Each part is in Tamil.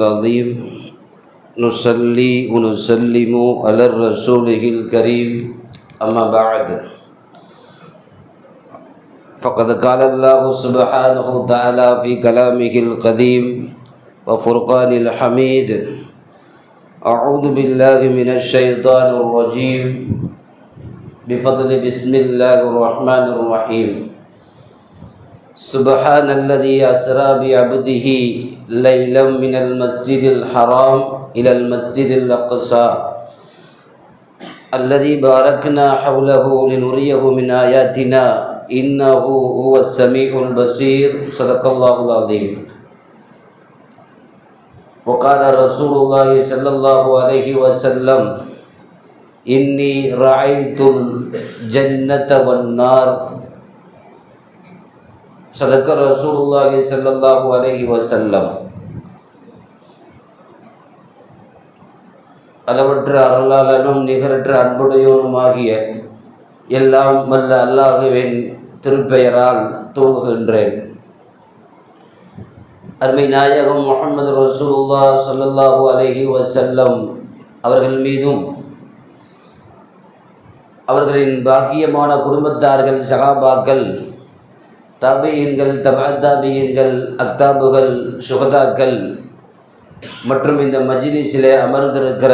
العظيم نصلي ونسلم على رسوله الكريم أما بعد فقد قال الله سبحانه وتعالى في كلامه القديم وفرقان الحميد أعوذ بالله من الشيطان الرجيم بفضل بسم الله الرحمن الرحيم سبحان الذي أسرى بعبده ليلا من المسجد الحرام إلى المسجد الأقصى الذي باركنا حوله لنريه من آياتنا إنه هو السميع البصير صدق الله العظيم وقال رسول الله صلى الله عليه وسلم إني رأيت الجنة والنار صدق رسول الله صلى الله عليه وسلم. அளவற்ற அருளாளனும் நிகரற்ற அன்புடையோனுமாகிய எல்லாம் வல்ல அல்லாஹுவின் திருப்பெயரால் துவங்குகின்றேன். அருமை நாயகம் முஹம்மது ரசூலுல்லாஹ் ஸல்லல்லாஹு அலைஹி வஸல்லம் அவர்கள் மீதும் அவர்களின் பாக்கியமான குடும்பத்தார்கள், சகாபாக்கள், தாபியீன்கள், தபாதாபியீன்கள், அக்தாபுகள், சுகதாக்கள் மற்றும் இந்த மஜ்லிஸிலே அமர்ந்திருக்கிற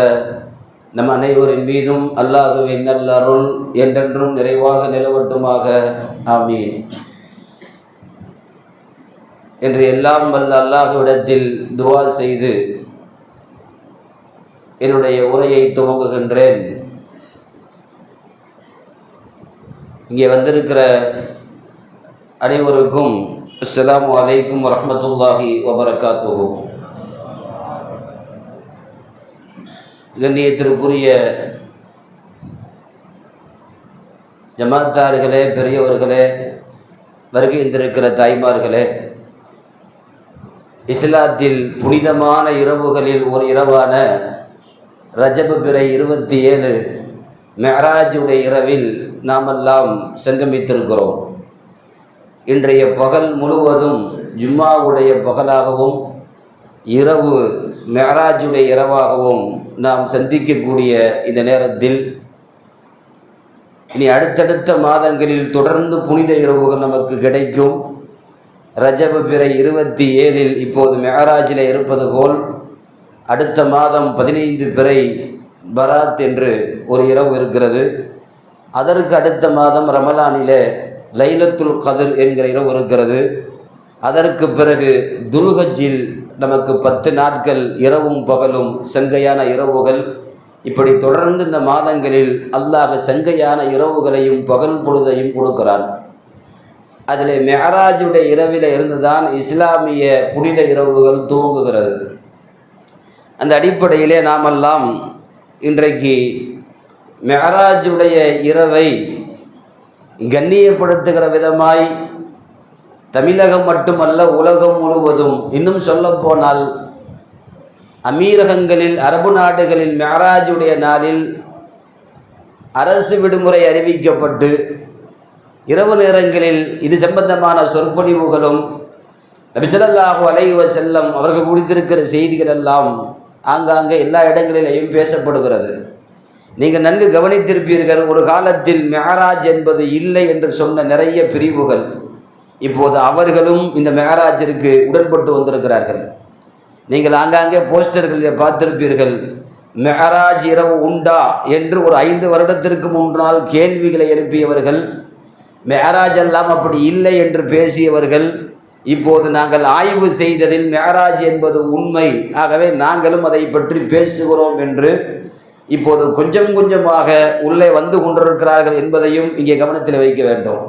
நம் அனைவரின் மீதும் அல்லாஹுவின் நல்லருள் என்றென்றும் நிறைவாக நிலவட்டுமாக. ஆமீன். என்று எல்லாம் வல்ல அல்லாஹ்விடத்தில் துஆ செய்து என்னுடைய உரையை துவங்குகின்றேன். இங்கே வந்திருக்கிற அனைவருக்கும் அஸ்ஸலாமு அலைக்கும் வரஹ்மத்துல்லாஹி வபரகாத்துஹு. கண்ணியத்திற்குரிய ஜமாத்தார்களே, பெரியவர்களே, வருகின்றிருக்கிற தாய்மார்களே, இஸ்லாத்தில் புனிதமான இரவுகளில் ஒரு இரவான ரஜபு பிறை 27 மெஹராஜுடைய இரவில் நாமெல்லாம் சங்கமித்திருக்கிறோம். இன்றைய பகல் முழுவதும் ஜும்மாவுடைய பகலாகவும் இரவு மெஹராஜுடைய இரவாகவும் நாம் சந்திக்கக்கூடிய இந்த நேரத்தில் இனி அடுத்தடுத்த மாதங்களில் தொடர்ந்து புனித இரவுகள் நமக்கு கிடைக்கும். ரஜபு பிறை 27 இப்போது மெஹராஜில் இருப்பது போல் அடுத்த மாதம் 15 பிறை பராத் என்று ஒரு இரவு இருக்கிறது. அதற்கு அடுத்த மாதம் ரமலானிலே லைலத்துல் கத்ர் என்கிற இரவு இருக்கிறது. அதற்கு பிறகு துல்ஹஜ்ஜில் நமக்கு 10 நாட்கள் இரவும் பகலும் சங்கையான இரவுகள். இப்படி தொடர்ந்து இந்த மாதங்களில் அல்லாஹ் சங்கையான இரவுகளையும் பகல் பொழுதையும் கொடுக்கிறான். அதில் மெஹராஜுடைய இரவில் இருந்துதான் இஸ்லாமிய புனித இரவுகள் துவங்குகிறது. அந்த அடிப்படையிலே நாமெல்லாம் இன்றைக்கு மெஹராஜுடைய இரவை கண்ணியப்படுத்துகிற விதமாய் தமிழகம் மட்டுமல்ல உலகம் முழுவதும், இன்னும் சொல்ல போனால் அமீரகங்களில், அரபு நாடுகளில் மெஹராஜுடைய நாளில் அரசு விடுமுறை அறிவிக்கப்பட்டு இரவு நேரங்களில் இது சம்பந்தமான சொற்பொழிவுகளும் நபி ஸல்லல்லாஹு அலைஹி வஸல்லம் அவர்கள் குறித்திருக்கிற செய்திகள் எல்லாம் ஆங்காங்கே எல்லா இடங்களிலேயும் பேசப்படுகிறது. நீங்கள் நன்கு கவனித்திருப்பீர்கள், ஒரு காலத்தில் மெஹராஜ் என்பது இல்லை என்று சொன்ன நிறைய பிரிவுகள் இப்போது அவர்களும் இந்த மெஹராஜிற்கு உடன்பட்டு வந்திருக்கிறார்கள். நீங்கள் ஆங்காங்கே போஸ்டர்களில் பார்த்திருப்பீர்கள், மெஹராஜ் இரவு உண்டா என்று ஒரு 5 வருடத்திற்கு முன்னால் கேள்விகளை எழுப்பியவர்கள், மெஹராஜ் எல்லாம் அப்படி இல்லை என்று பேசியவர்கள், இப்போது நாங்கள் ஆய்வு செய்ததில் மெஹராஜ் என்பது உண்மை, ஆகவே நாங்களும் அதை பற்றி பேசுகிறோம் என்று இப்போது கொஞ்சம் கொஞ்சமாக உள்ளே வந்து கொண்டிருக்கிறார்கள் என்பதையும் இங்கே கவனத்தில் வைக்க வேண்டும்.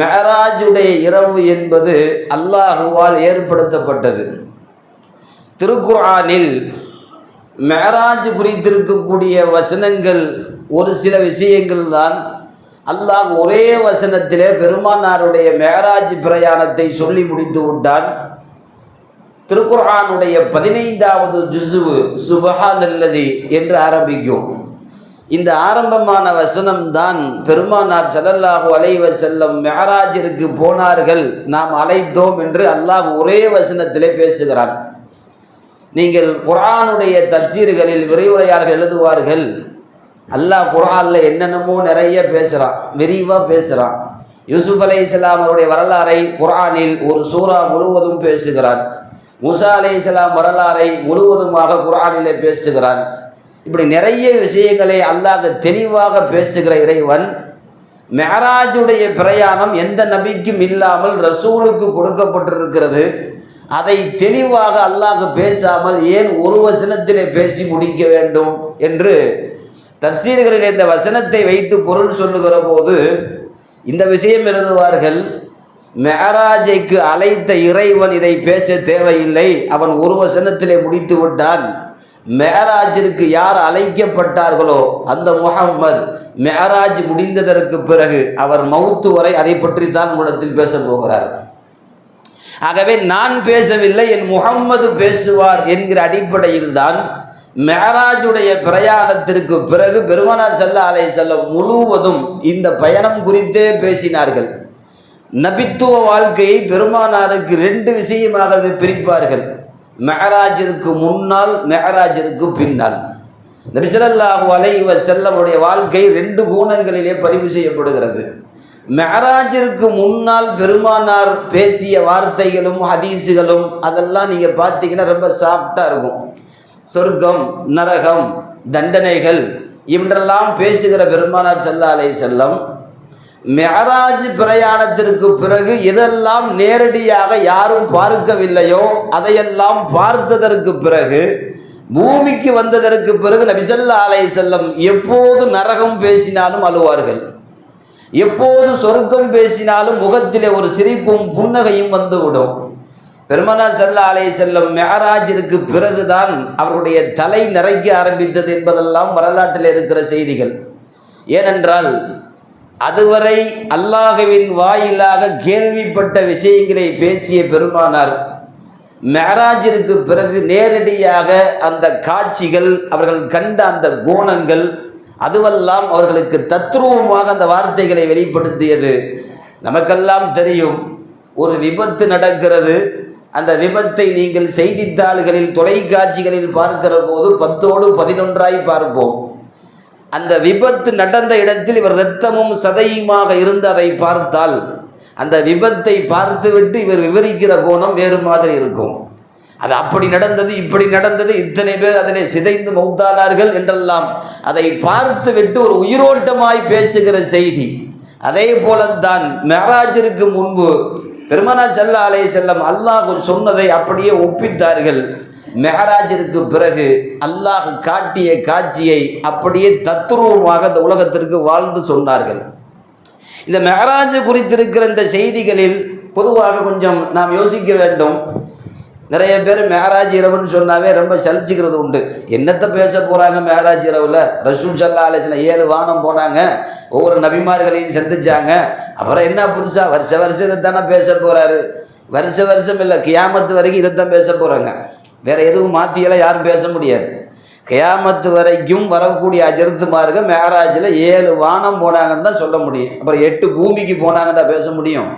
மெஹராஜுடைய இரவு என்பது அல்லாஹுவால் ஏற்படுத்தப்பட்டது. திருக்குர்ஆனில் மெஹராஜ் குறித்திருக்கக்கூடிய வசனங்கள் ஒரு சில விஷயங்கள் தான். அல்லாஹ் ஒரே வசனத்திலே பெருமானாருடைய மெஹராஜ் பிரயாணத்தை சொல்லி முடித்து விட்டான். திருக்குர்ஆனுடைய 15வது ஜுஸு சுப்ஹானல்லதி என்று ஆரம்பிக்கும். இந்த ஆரம்பமான வசனம் தான் பெருமானார் ஸல்லல்லாஹு அலைஹி வஸல்லம் மெஹராஜிற்கு போனார்கள், நாம் அழைத்தோம் என்று அல்லாஹ் ஒரே வசனத்திலே பேசுகிறான். நீங்கள் குர்ஆனுடைய தஃசீர்களில் விரிவுரையாளர்கள் எழுதுவார்கள், அல்லாஹ் குர்ஆன்ல என்னென்னமோ நிறைய பேசுகிறான், விரிவாக பேசுகிறான். யூசுப் அலைஹிஸ்ஸலாம் அவருடைய வரலாறை குர்ஆனில் ஒரு சூரா முழுவதும் பேசுகிறான். மூசா அலைஹிஸ்ஸலாம் வரலாறை முழுவதுமாக குர்ஆனிலே பேசுகிறான். இப்படி நிறைய விஷயங்களை அல்லாஹ் தெளிவாக பேசுகிற இறைவன் மெஹராஜுடைய பிரயாணம் எந்த நபிக்கும் இல்லாமல் ரசூலுக்கு கொடுக்கப்பட்டிருக்கிறது. அதை தெளிவாக அல்லாஹ் பேசாமல் ஏன் ஒரு வசனத்திலே பேசி முடிக்க வேண்டும் என்று தஃசீர்களில் இந்த வசனத்தை வைத்து பொருள் சொல்லுகிற போது இந்த விஷயம் எழுதுவார்கள், மெஹராஜைக்கு அழைத்த இறைவன் இதை பேச தேவையில்லை, அவன் ஒரு வசனத்திலே முடித்து விட்டான். மெஹராஜிற்கு யார் அழைக்கப்பட்டார்களோ அந்த முஹம்மது மெஹராஜ் முடிந்ததற்கு பிறகு அவர் மவுத்து வரை அதை பற்றி தான் உலகத்தில் பேச போகிறார். ஆகவே நான் பேசவில்லை, என் முஹம்மது பேசுவார் என்கிற அடிப்படையில் தான் மெஹராஜுடைய பிரயாணத்திற்கு பிறகு பெருமானார் ஸல்லல்லாஹு அலைஹி வஸல்லம் முழுவதும் இந்த பயணம் குறித்தே பேசினார்கள். நபித்துவ வாழ்க்கையை பெருமானாருக்கு 2 விஷயமாக பிரிப்பார்கள், மெஹராஜிற்கு முன்னால், மெஹராஜிற்கு பின்னால். நபி ஸல்லல்லாஹு அலைஹி வஸல்லம் உடைய வாழ்க்கை 2 கோணங்களிலே பதிவு செய்யப்படுகிறது. மெஹராஜிற்கு முன்னால் பெருமானார் பேசிய வார்த்தைகளும் ஹதீஸுகளும் அதெல்லாம் நீங்கள் பார்த்தீங்கன்னா ரொம்ப சாஃப்டாக இருக்கும். சொர்க்கம், நரகம், தண்டனைகள் இவன்றெல்லாம் பேசுகிற பெருமானார் ஸல்லல்லாஹு அலைஹி வஸல்லம் மெஹராஜ் பிரயாணத்திற்கு பிறகு எதெல்லாம் நேரடியாக யாரும் பார்க்கவில்லையோ அதையெல்லாம் பார்த்ததற்கு பிறகு, பூமிக்கு வந்ததற்கு பிறகு நபி ஸல்லல்லாஹு அலைஹி வஸல்லம் எப்போது நரகம் பேசினாலும் அழுவார்கள், எப்போது சொர்க்கம் பேசினாலும் முகத்திலே ஒரு சிரிப்பும் புன்னகையும் வந்துவிடும். பெருமானார் ஸல்லல்லாஹு அலைஹி வஸல்லம் மெஹராஜிற்கு பிறகுதான் அவருடைய தலை நிறைக்க ஆரம்பித்தது என்பதெல்லாம் வரலாற்றில் இருக்கிற செய்திகள். ஏனென்றால் அதுவரை அல்லாஹ்வின் வாயிலாக கேள்விப்பட்ட விஷயங்களை பேசிய பெருமானார் மெஹராஜிற்கு பிறகு நேரடியாக அந்த காட்சிகள், அவர்கள் கண்ட அந்த கோணங்கள், அதுவெல்லாம் அவர்களுக்கு தத்ரூபமாக அந்த வார்த்தைகளை வெளிப்படுத்தியது. நமக்கெல்லாம் தெரியும், ஒரு விபத்து நடக்கிறது, அந்த விபத்தை நீங்கள் செய்தித்தாள்களில், தொலைக்காட்சிகளில் பார்க்கிற போது 10ஓடு 11ஆய் பார்ப்போம். அந்த விபத்து நடந்த இடத்தில் இவர் இரத்தமும் சதையுமாக இருந்து அதை பார்த்தால், அந்த விபத்தை பார்த்துவிட்டு இவர் விவரிக்கிற கோணம் வேறு மாதிரி இருக்கும். அது அப்படி நடந்தது, இப்படி நடந்தது, இத்தனை பேர் அதிலே சிதைந்து மௌத்தானார்கள் என்றெல்லாம் அதை பார்த்து விட்டு ஒரு உயிரோட்டமாய் பேசுகிற செய்தி. அதே போலத்தான் மெஹராஜிற்கு முன்பு பெருமானார் ஸல்லல்லாஹு அலைஹி வஸல்லம் அல்லாஹ் சொன்னதை அப்படியே ஒப்பிட்டார்கள். மெஹராஜிற்கு பிறகு அல்லாஹ் காட்டிய காட்சியை அப்படியே தத்ரூபமாக இந்த உலகத்திற்கு வாழ்ந்து சொன்னார்கள். இந்த மெஹராஜ் குறித்திருக்கிற இந்த செய்திகளில் பொதுவாக கொஞ்சம் நாம் யோசிக்க வேண்டும். நிறைய பேர் மெஹராஜ் இரவுன்னு சொன்னாவே ரொம்ப சலிச்சுக்கிறது உண்டு. என்னத்தை பேச போகிறாங்க மெஹராஜ் இரவில்? ரசூல் ஸல்லல்லாஹு அலைஹி வஸல்லம் 7 வானம் போனாங்க, ஒவ்வொரு நபிமார்களையும் சந்திச்சாங்க, அப்புறம் என்ன புதுசாக வருஷம் இதைத்தானே பேச போகிறாரு? வருஷம் இல்லை, கியாமத்து வரைக்கும் இதைத்தான் பேச போகிறாங்க. வேறு எதுவும் மாற்றியெல்லாம் யாரும் பேச முடியாது. கியாமத்து வரைக்கும் வரக்கூடிய அஜர்த்துமார்கள் மெஹராஜில் 7 வானம் போனாங்கன்னு தான் சொல்ல முடியும். அப்புறம் 8 பூமிக்கு போனாங்கன்னு தான் பேச முடியும்.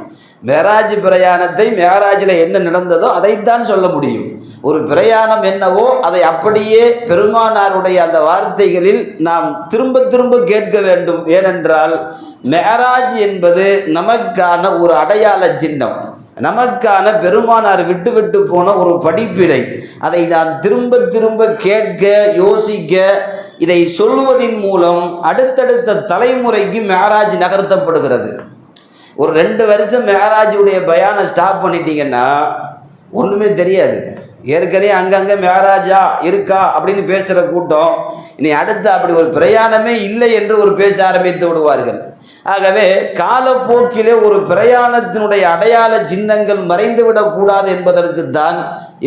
மெஹராஜ் பிரயாணத்தை, மெஹராஜில் என்ன நடந்ததோ அதைத்தான் சொல்ல முடியும். ஒரு பிரயாணம் என்னவோ அதை அப்படியே பெருமானாருடைய அந்த வார்த்தைகளில் நாம் திரும்ப திரும்ப கேட்க வேண்டும். ஏனென்றால் மெஹராஜ் என்பது நமக்கான ஒரு அடையாள சின்னம், நமக்கான பெருமானார் விட்டு விட்டு போன ஒரு படிப்பினை. அதை நான் திரும்ப திரும்ப கேட்க, யோசிக்க, இதை சொல்வதின் மூலம் அடுத்தடுத்த தலைமுறைக்கு மெஹராஜ் நகர்த்தப்படுகிறது. ஒரு 2 வருஷம் மெஹராஜுடைய பயானை ஸ்டாப் பண்ணிட்டீங்கன்னா ஒன்றுமே தெரியாது. ஏற்கனவே அங்கங்கே மெஹராஜா இருக்கா அப்படின்னு பேசுகிற கூட்டம் இனி அடுத்து அப்படி ஒரு பிரயாணமே இல்லை என்று ஒரு பேச ஆரம்பித்து விடுவார்கள். ஆகவே காலப்போக்கிலே ஒரு பிரயாணத்தினுடைய அடையாள சின்னங்கள் மறைந்து விடக்கூடாது என்பதற்கு தான்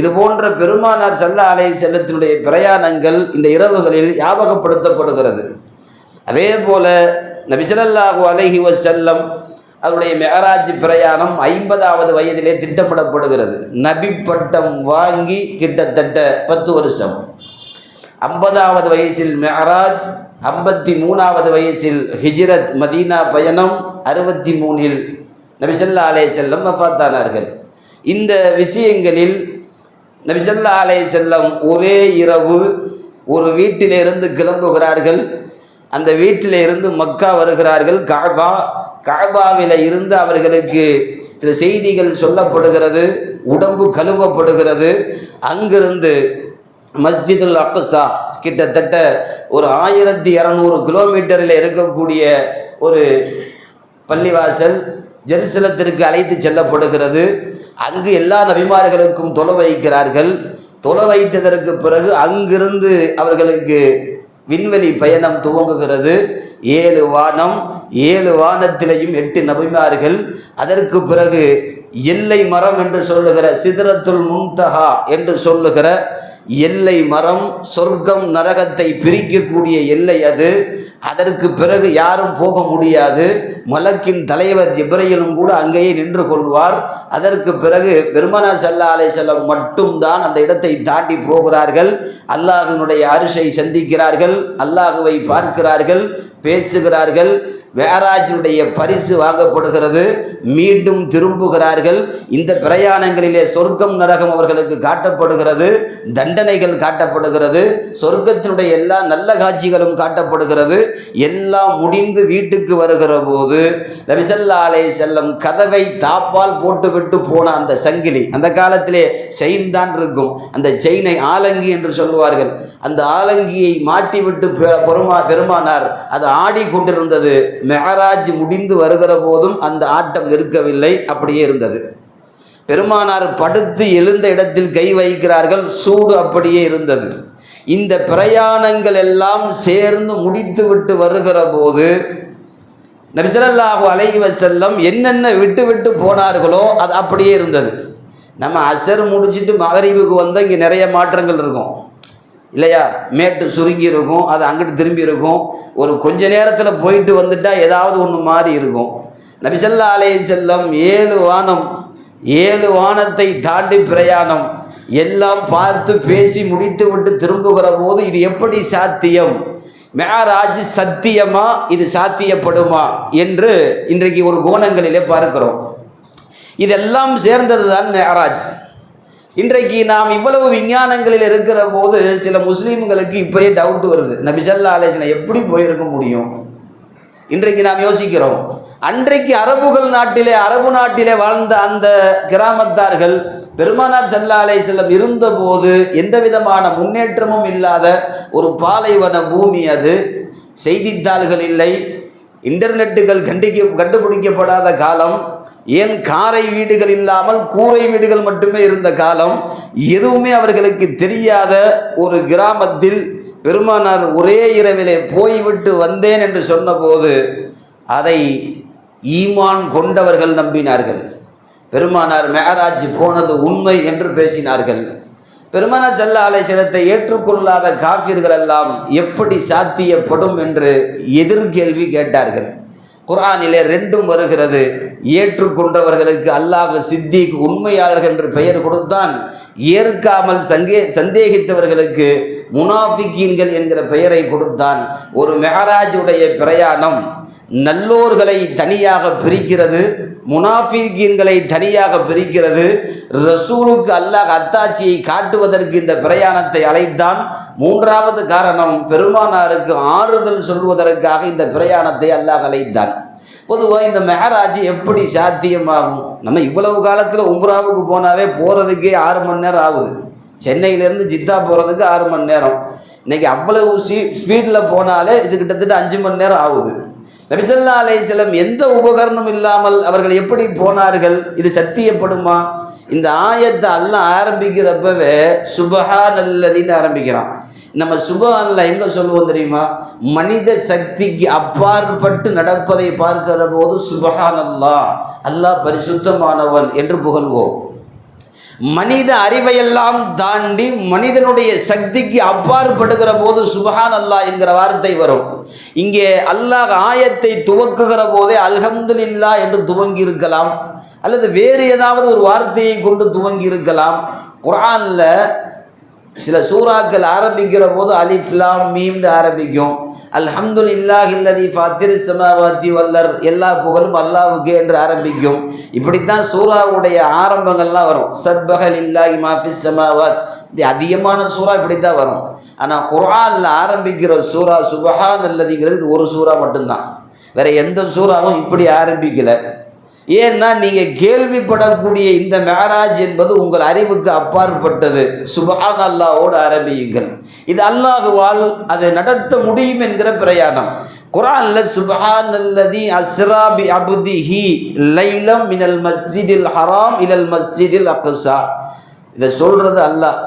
இது போன்ற பெருமானார் ஸல்லல்லாஹு அலைஹி வஸல்லத்தினுடைய பிரயாணங்கள் இந்த இரவுகளில் ஞாபகப்படுத்தப்படுகிறது. அதே போல நபி ஸல்லல்லாஹு அலைஹி வஸல்லம் அவருடைய மெஹராஜ் பிரயாணம் 50வது வயதிலே திட்டமிடப்படுகிறது. நபி பட்டம் வாங்கி கிட்டத்தட்ட 10 வருஷம். 50வது வயசில் மெஹராஜ், 53வது வயசில் ஹிஜ்ரத் மதீனா பயணம், 63இல் நபி ஸல்லல்லாஹு அலைஹி வஸல்லம் வஃபாத்தானார்கள். இந்த விஷயங்களில் நபி ஸல்லல்லாஹு அலைஹி வஸல்லம் ஒரே இரவு ஒரு வீட்டிலிருந்து கிளம்புகிறார்கள். அந்த வீட்டிலிருந்து மக்கா வருகிறார்கள். கஅபாவில இருந்து அவர்களுக்கு சில செய்திகள் சொல்லப்படுகிறது, உடம்பு கழுவப்படுகிறது. அங்கிருந்து மஸ்ஜிதுல் அக்ஸா கிட்டத்தட்ட ஒரு 1200 கிலோமீட்டரில் இருக்கக்கூடிய ஒரு பள்ளிவாசல் ஜெருசலத்திற்கு அழைத்து செல்லப்படுகிறது. அங்கு எல்லா நபிமார்களுக்கும் தொழ வைக்கிறார்கள். தொழ வைத்ததற்கு பிறகு அங்கிருந்து அவர்களுக்கு விண்வெளி பயணம் துவங்குகிறது. 7 வானம், 7 வானத்திலையும் 8 நபிமார்கள். அதற்கு பிறகு எல்லை மரம் என்று சொல்லுகிற சிதறத்துல் முன்தஹா என்று சொல்லுகிற எல்லை மரம், சொர்க்கம் நரகத்தை பிரிக்கக்கூடிய எல்லை அது. அதற்கு பிறகு யாரும் போக முடியாது. மலக்கின் தலைவர் ஜிப்ரீலும் கூட அங்கேயே நின்று கொள்வார். அதற்கு பிறகு பெருமானார் ஸல்லல்லாஹு அலைஹி வஸல்லம் மட்டும்தான் அந்த இடத்தை தாண்டி போகிறார்கள். அல்லாஹ்வினுடைய அரிஷை சந்திக்கிறார்கள், அல்லாஹுவை பார்க்கிறார்கள், பேசுகிறார்கள். மேராஜுடைய பரிசு வாங்கப்படுகிறது. மீண்டும் திரும்புகிறார்கள். இந்த பிரயாணங்களிலே சொர்க்கம் நரகம் அவர்களுக்கு காட்டப்படுகிறது, தண்டனைகள் காட்டப்படுகிறது, சொர்க்கத்தினுடைய எல்லா நல்ல காட்சிகளும் காட்டப்படுகிறது. எல்லாம் முடிந்து வீட்டுக்கு வருகிற போது நபி ஸல்லல்லாஹு அலைஹி வஸல்லம் கதவை தாப்பால் போட்டுவிட்டு போன அந்த சங்கிலி, அந்த காலத்திலே செயின் தான் இருக்கும், அந்த செயினை ஆலங்கி என்று சொல்லுவார்கள், அந்த ஆலங்கியை மாட்டிவிட்டு பெருமானார் அது ஆடிக்கொண்டிருந்தது. மெஹராஜ் முடிந்து வருகிற போதும் அந்த ஆட்டம் இருக்கவில்லை, அப்படியே இருந்தது. பெருமானார் படுத்து எழுந்த இடத்தில் கை வைக்கிறார்கள், சூடு அப்படியே இருந்தது. இந்த பிரயாணங்கள் எல்லாம் சேர்ந்து முடித்து விட்டு வருகிற போது நபி ஸல்லல்லாஹு அலைஹி வஸல்லம் என்னென்ன விட்டு விட்டு போனார்களோ அது அப்படியே இருந்தது. நம்ம அசர் முடிச்சுட்டு மகரிபுக்கு வந்தால் இங்கே நிறைய மாற்றங்கள் இருக்கும் இல்லையா? மேட்டு சுருங்கி இருக்கும், அது அங்கிட்டு திரும்பி இருக்கும். ஒரு கொஞ்ச நேரத்தில் போயிட்டு வந்துட்டா ஏதாவது ஒன்று மாறி இருக்கும். நபி ஸல்லல்லாஹு அலைஹி வஸல்லம் 7 வானம், 7 வானத்தை தாண்டி பிரயாணம் எல்லாம் பார்த்து பேசி முடித்து விட்டு திரும்புகிற போது இது எப்படி சாத்தியம்? மேராஜ் சத்தியமா, இது சாத்தியப்படுமா என்று இன்றைக்கு ஒரு கோணங்களிலே பார்க்கிறோம். இதெல்லாம் சேர்ந்தது தான் மேராஜ். இன்றைக்கு நாம் இவ்வளவு விஞ்ஞானங்களில் இருக்கிற போது சில முஸ்லீம்களுக்கு இப்பயே டவுட் வருது, நபி ஸல்லல்லாஹு அலைஹி வஸல்லம் எப்படி போயிருக்க முடியும்? இன்றைக்கு நாம் யோசிக்கிறோம். அன்றைக்கு அரபு நாட்டிலே வாழ்ந்த அந்த கிராமத்தார்கள் பெருமானார் ஸல்லல்லாஹு அலைஹி வஸல்லம் இருந்தபோது எந்த விதமான முன்னேற்றமும் இல்லாத ஒரு பாலைவன பூமி அது. செய்தித்தாள்கள் இல்லை, இன்டர்நெட்டுகள் கண்டுபிடிக்கப்படாத காலம், ஏன் காரை வீடுகள் இல்லாமல் கூரை வீடுகள் மட்டுமே இருந்த காலம். எதுவுமே அவர்களுக்கு தெரியாத ஒரு கிராமத்தில் பெருமானார் ஒரே இரவிலே போய்விட்டு வந்தேன் என்று சொன்னபோது அதை ஈமான் கொண்டவர்கள் நம்பினார்கள். பெருமானார் மேராஜ் போனது உண்மை என்று பேசினார்கள். பெருமானார் ஸல்லல்லாஹு அலைஹி வஸல்லத்தை ஏற்றுக்கொள்ளாத காஃபிர்கள் எல்லாம் எப்படி சாத்தியப்படும் என்று எதிர்கேள்வி கேட்டார்கள். குர்ஆனிலே 2 வருகிறது. ஏற்றுக்கொண்டவர்களுக்கு அல்லாஹ் சித்திக் உண்மையாளர்கள் என்று பெயர் கொடுத்தான். ஏற்காமல் சந்தேகித்தவர்களுக்கு முனாஃபிகீன்கள் என்கிற பெயரை கொடுத்தான். ஒரு மெஹராஜுடைய பிரயாணம் நல்லோர்களை தனியாக பிரிக்கிறது, முனாஃபிகீன்களை தனியாக பிரிக்கிறது. ரசூலுக்கு அல்லாஹ் அத்தாட்சியை காட்டுவதற்கு இந்த பிரயாணத்தை அழைத்தான். 3வது காரணம், பெருமானாருக்கு ஆறுதல் சொல்வதற்காக இந்த பிரயாணத்தை அல்லாஹ் அழைத்தான். பொதுவாக இந்த மெஹராஜ் எப்படி சாத்தியமாகும்? நம்ம இவ்வளவு காலத்தில் உம்ராவுக்கு போனாவே போகிறதுக்கே 6 மணி நேரம் ஆகுது. சென்னையிலேருந்து ஜித்தா போகிறதுக்கு 6 மணி நேரம். இன்னைக்கு அவ்வளவு ஸ்பீடில் போனாலே இது கிட்டத்தட்ட 5 மணி நேரம் ஆகுது. நபி ஸல்லல்லாஹு அலைஹி வஸல்லம் எந்த உபகரணம் இல்லாமல் அவர்கள் எப்படி போனார்கள்? இது சத்தியப்படுமா? இந்த ஆயத்தை அல்லாஹ் ஆரம்பிக்கிறப்பவே சுப்ஹானல்லதின்னு ஆரம்பிக்கிறான். நம்ம சுப்ஹானல்லாஹ் எங்க சொல்லுவோம் தெரியுமா? மனித சக்திக்கு அப்பாற்பட்டு நடப்பதை பார்க்கிற போது சுப்ஹானல்லாஹ், அல்லாஹ் பரிசுத்தமானவன் என்று புகழ்வோம். மனித அறிவையெல்லாம் தாண்டி மனிதனுடைய சக்திக்கு அப்பாற்படுகிற போது சுப்ஹானல்லாஹ் என்கிற வார்த்தை வரும். இங்கே அல்லாஹ் ஆயத்தை துவக்குகிற போதே அல்ஹம்துலில்லாஹ் என்று துவங்கி இருக்கலாம், அல்லது வேறு ஏதாவது ஒரு வார்த்தையை கொண்டு துவங்கி இருக்கலாம். குர்ஆன்ல சில சூறாக்கள் ஆரம்பிக்கிற போது அலிஃப் லாம் மீம்னு ஆரம்பிக்கும். அல்ஹம்துலில்லாஹில்லதி ஃபாத்திரிஸ் ஸமாவாத்தி வல் அர்த், எல்லா புகழும் அல்லாஹ்வுக்கே என்று ஆரம்பிக்கும். இப்படித்தான் சூராவுடைய ஆரம்பங்கள்லாம் வரும். சப்பஹ லில்லாஹி மா ஃபிஸ் ஸமாவாத், இப்படி அதிகமான சூறா இப்படித்தான் வரும். ஆனால் குர்ஆனில் ஆரம்பிக்கிற சூரா சுப்ஹானல்லதிங்கிறது ஒரு சூறா மட்டும்தான். வேற எந்த சூறாவும் இப்படி ஆரம்பிக்கல. ஏன்னா நீங்கள் கேள்விப்படக்கூடிய இந்த மேராஜ் என்பது உங்கள் அறிவுக்கு அப்பாற்பட்டது. சுப்ஹான் அல்லாஹ்வோடு ஆரம்பியுங்கள். இது அல்லாஹுவால் அதை நடத்த முடியும் என்கிற பிரயாணம். குர்ஆன்ல சுப்ஹானல்லதி அஸ்ரா பி அப்திஹி லைலம் மினல் மஸ்ஜிதில் ஹராம் இலல் மஸ்ஜிதில் அக்ஸா, இதை சொல்றது அல்லாஹ்.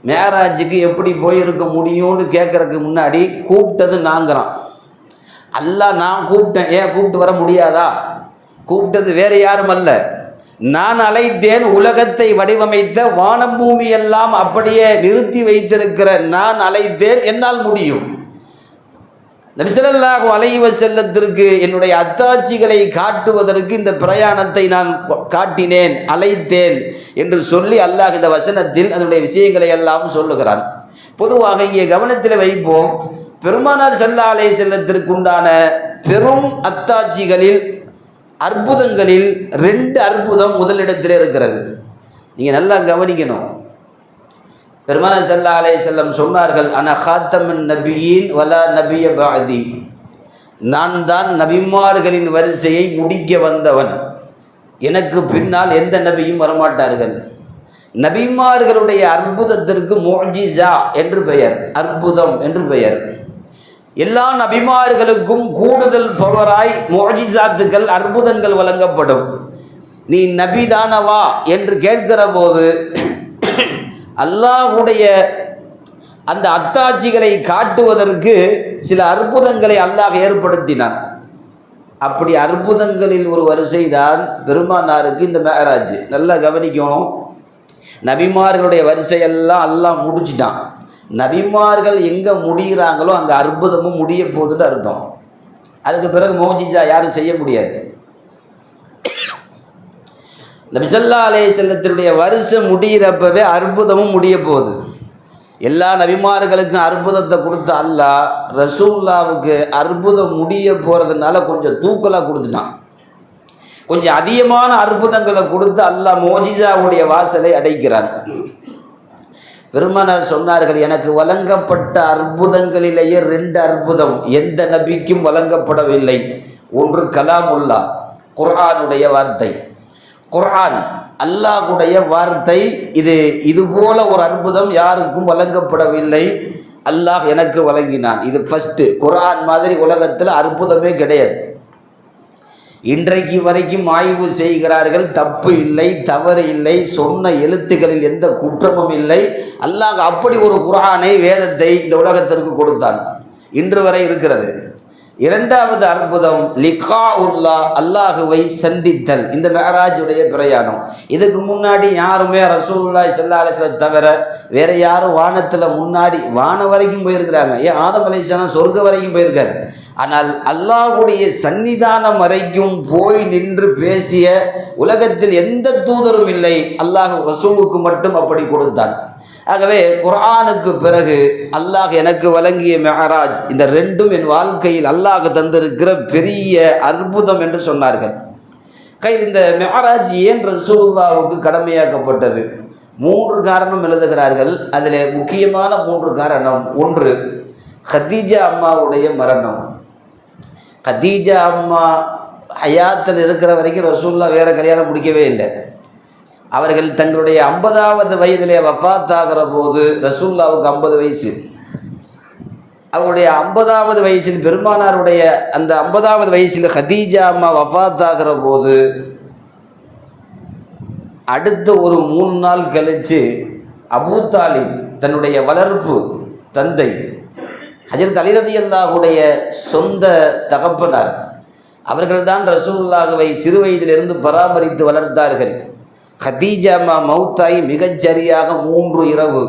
மேராஜுக்கு எப்படி போயிருக்க முடியும்னு கேட்கறதுக்கு முன்னாடி கூப்பிட்டது நாங்கிறான். அல்லாஹ் நான் கூப்பிட்டேன், ஏன் கூப்பிட்டு வர முடியாதா? கூப்பிட்டது வேற யாரும் அல்ல, நான் அழைத்தேன். உலகத்தை வடிவமைத்த வானம் பூமி எல்லாம் அப்படியே நிறுத்தி வைத்திருக்கிற நான் அழைத்தேன், என்னால் முடியும். நபி ஸல்லல்லாஹு அலைஹி வஸல்லத்திற்கு என்னுடைய அத்தாட்சிகளை காட்டுவதற்கு இந்த பிரயாணத்தை நான் காட்டினேன், அழைத்தேன் என்று சொல்லி அல்லாஹ் இந்த வசனத்தில் அதனுடைய விஷயங்களை எல்லாம் சொல்லுகிறான். பொதுவாக இங்கே கவனத்தில் வைப்போம். பெருமானார் ஸல்லல்லாஹு அலைஹி வஸல்லத்திற்கு உண்டான பெரும் அத்தாட்சிகளில், அற்புதங்களில் 2 அற்புதம் முதலிடத்தில் இருக்கிறது. நீங்கள் நல்லா கவனிக்கணும். பெருமானார் ஸல்லல்லாஹு அலைஹி வஸல்லம் சொன்னார்கள், அன காத்தமன் நபியின் வலா நபிய பஅதி, நான் தான் நபிமார்களின் வரிசையை முடிக்க வந்தவன், எனக்கு பின்னால் எந்த நபியும் வரமாட்டார்கள். நபிமார்களுடைய அற்புதத்திற்கு முஅ்ஜிஸா என்று பெயர், அற்புதம் என்று பெயர். எல்லா நபிமார்களுக்கும் கூடுதல் பவராய் முஅ்ஜிஸாத்துகள், அற்புதங்கள் வழங்கப்படும். நீ நபிதானவா என்று கேட்கிற போது அல்லாஹ்வுடைய அந்த அத்தாட்சிகளை காட்டுவதற்கு சில அற்புதங்களை அல்லாஹ் ஏற்படுத்தினான். அப்படி அற்புதங்களில் ஒரு வரிசை தான் பெருமானாருக்கு இந்த மேராஜ். நல்லா கவனிக்கணும். நபிமார்களுடைய வரிசையெல்லாம் அல்லாஹ் முடிச்சிட்டான். நபிமார்கள் எங்கே முடிகிறாங்களோ அங்கே அற்புதமும் முடிய போகுதுன்னு அர்த்தம். அதுக்கு பிறகு முஅ்ஜிஸா யாரும் செய்ய முடியாது. நபி ஸல்லல்லாஹு அலைஹி வஸல்லத்தினுடைய வருஷம் முடிகிறப்பவே அற்புதமும் முடிய போகுது. எல்லா நபிமார்களுக்கும் அற்புதத்தை கொடுத்த அல்லாஹ் ரசூலுல்லாவுக்கு அற்புதம் முடிய போகிறதுனால கொஞ்சம் தூக்கலாக கொடுத்துட்டான். கொஞ்சம் அதிகமான அற்புதங்களை கொடுத்து அல்லாஹ் முஅ்ஜிஸாவுடைய வாசலை அடைக்கிறான். பெருமானார் சொன்னார்கள், எனக்கு வழங்கப்பட்ட அற்புதங்களிலேயே 2 அற்புதம் எந்த நபிக்கும் வழங்கப்படவில்லை. ஒன்று கலாமுல்லா, குர்ஆனுடைய வார்த்தை. குர்ஆன் அல்லாஹ்வுடைய வார்த்தை. இது போல ஒரு அற்புதம் யாருக்கும் வழங்கப்படவில்லை. அல்லாஹ் எனக்கு வழங்கினான். இது ஃபர்ஸ்ட். குர்ஆன் மாதிரி உலகத்தில் அற்புதமே கிடையாது. இன்றைக்கு வரைக்கும் ஆய்வு செய்கிறார்கள். தப்பு இல்லை, தவறு இல்லை, சொன்ன எழுத்துக்களில் எந்த குற்றமும் இல்லை. அல்லாஹ் அப்படி ஒரு குர்ஆனை, வேதத்தை இந்த உலகத்திற்கு கொடுத்தான். இன்று வரை இருக்கிறது. 2வது அற்புதம் லிகாஉல்லா, அல்லாஹுவை சந்தித்தல். இந்த மேராஜுடைய பிரயாணம். இதுக்கு முன்னாடி யாருமே ரசூலுல்லாஹி ஸல்லல்லாஹு அலைஹி வஸல்லம் தவிர வேற யாரும் வானத்தில் முன்னாடி வானம் வரைக்கும் போயிருக்கிறாங்க. ஏன் ஆதம் அலைஹிஸ்ஸலாம் சொர்க்க வரைக்கும் போயிருக்காரு. ஆனால் அல்லாஹ்வுடைய சன்னிதானம் வரைக்கும் போய் நின்று பேசிய உலகத்தில் எந்த தூதரும் இல்லை. அல்லாஹ் ரசூலுக்கு மட்டும் அப்படி கொடுத்தான். ஆகவே குர்ஆனுக்கு பிறகு அல்லாஹ் எனக்கு வழங்கிய மெஹராஜ், இந்த 2ம் என் வாழ்க்கையில் அல்லாஹ் தந்திருக்கிற பெரிய அற்புதம் என்று சொன்னார்கள். இந்த மெஹராஜ் ஏன் ரசூலுல்லாஹ்வுக்கு கடமையாக்கப்பட்டது? 3 காரணம் எழுதுகிறார்கள். அதில் முக்கியமான 3 காரணம். 1, கதீஜா அம்மாவுடைய மரணம். கதீஜா அம்மா ஹயாத்தில் இருக்கிற வரைக்கும் ரசூலுல்லாஹ் வேற கல்யாணம் முடிக்கவே இல்லை. அவர்கள் தங்களுடைய 50வது வயதிலே வஃபாத் ஆகிற போது ரசூலுல்லாஹ்வுக்கு 50 வயசு. அவருடைய 50வது வயசில் பெருமானாருடைய அந்த 50வது வயசில் கதீஜா அம்மா வஃபாத் ஆகிற போது அடுத்த ஒரு 3 நாள் கழித்து அபூ தாலிப் தன்னுடைய வளர்ப்பு தந்தை ஹஜ்ரத் அலி ரலியல்லாஹுடைய சொந்த தகப்பனார், அவர்கள்தான் ரசூலுல்லாஹ்வை சிறு வயதிலிருந்து பராமரித்து வளர்த்தார்கள். கதீஜா அம்மா மௌத்தாய் மிகச்சரியாக 3 இரவு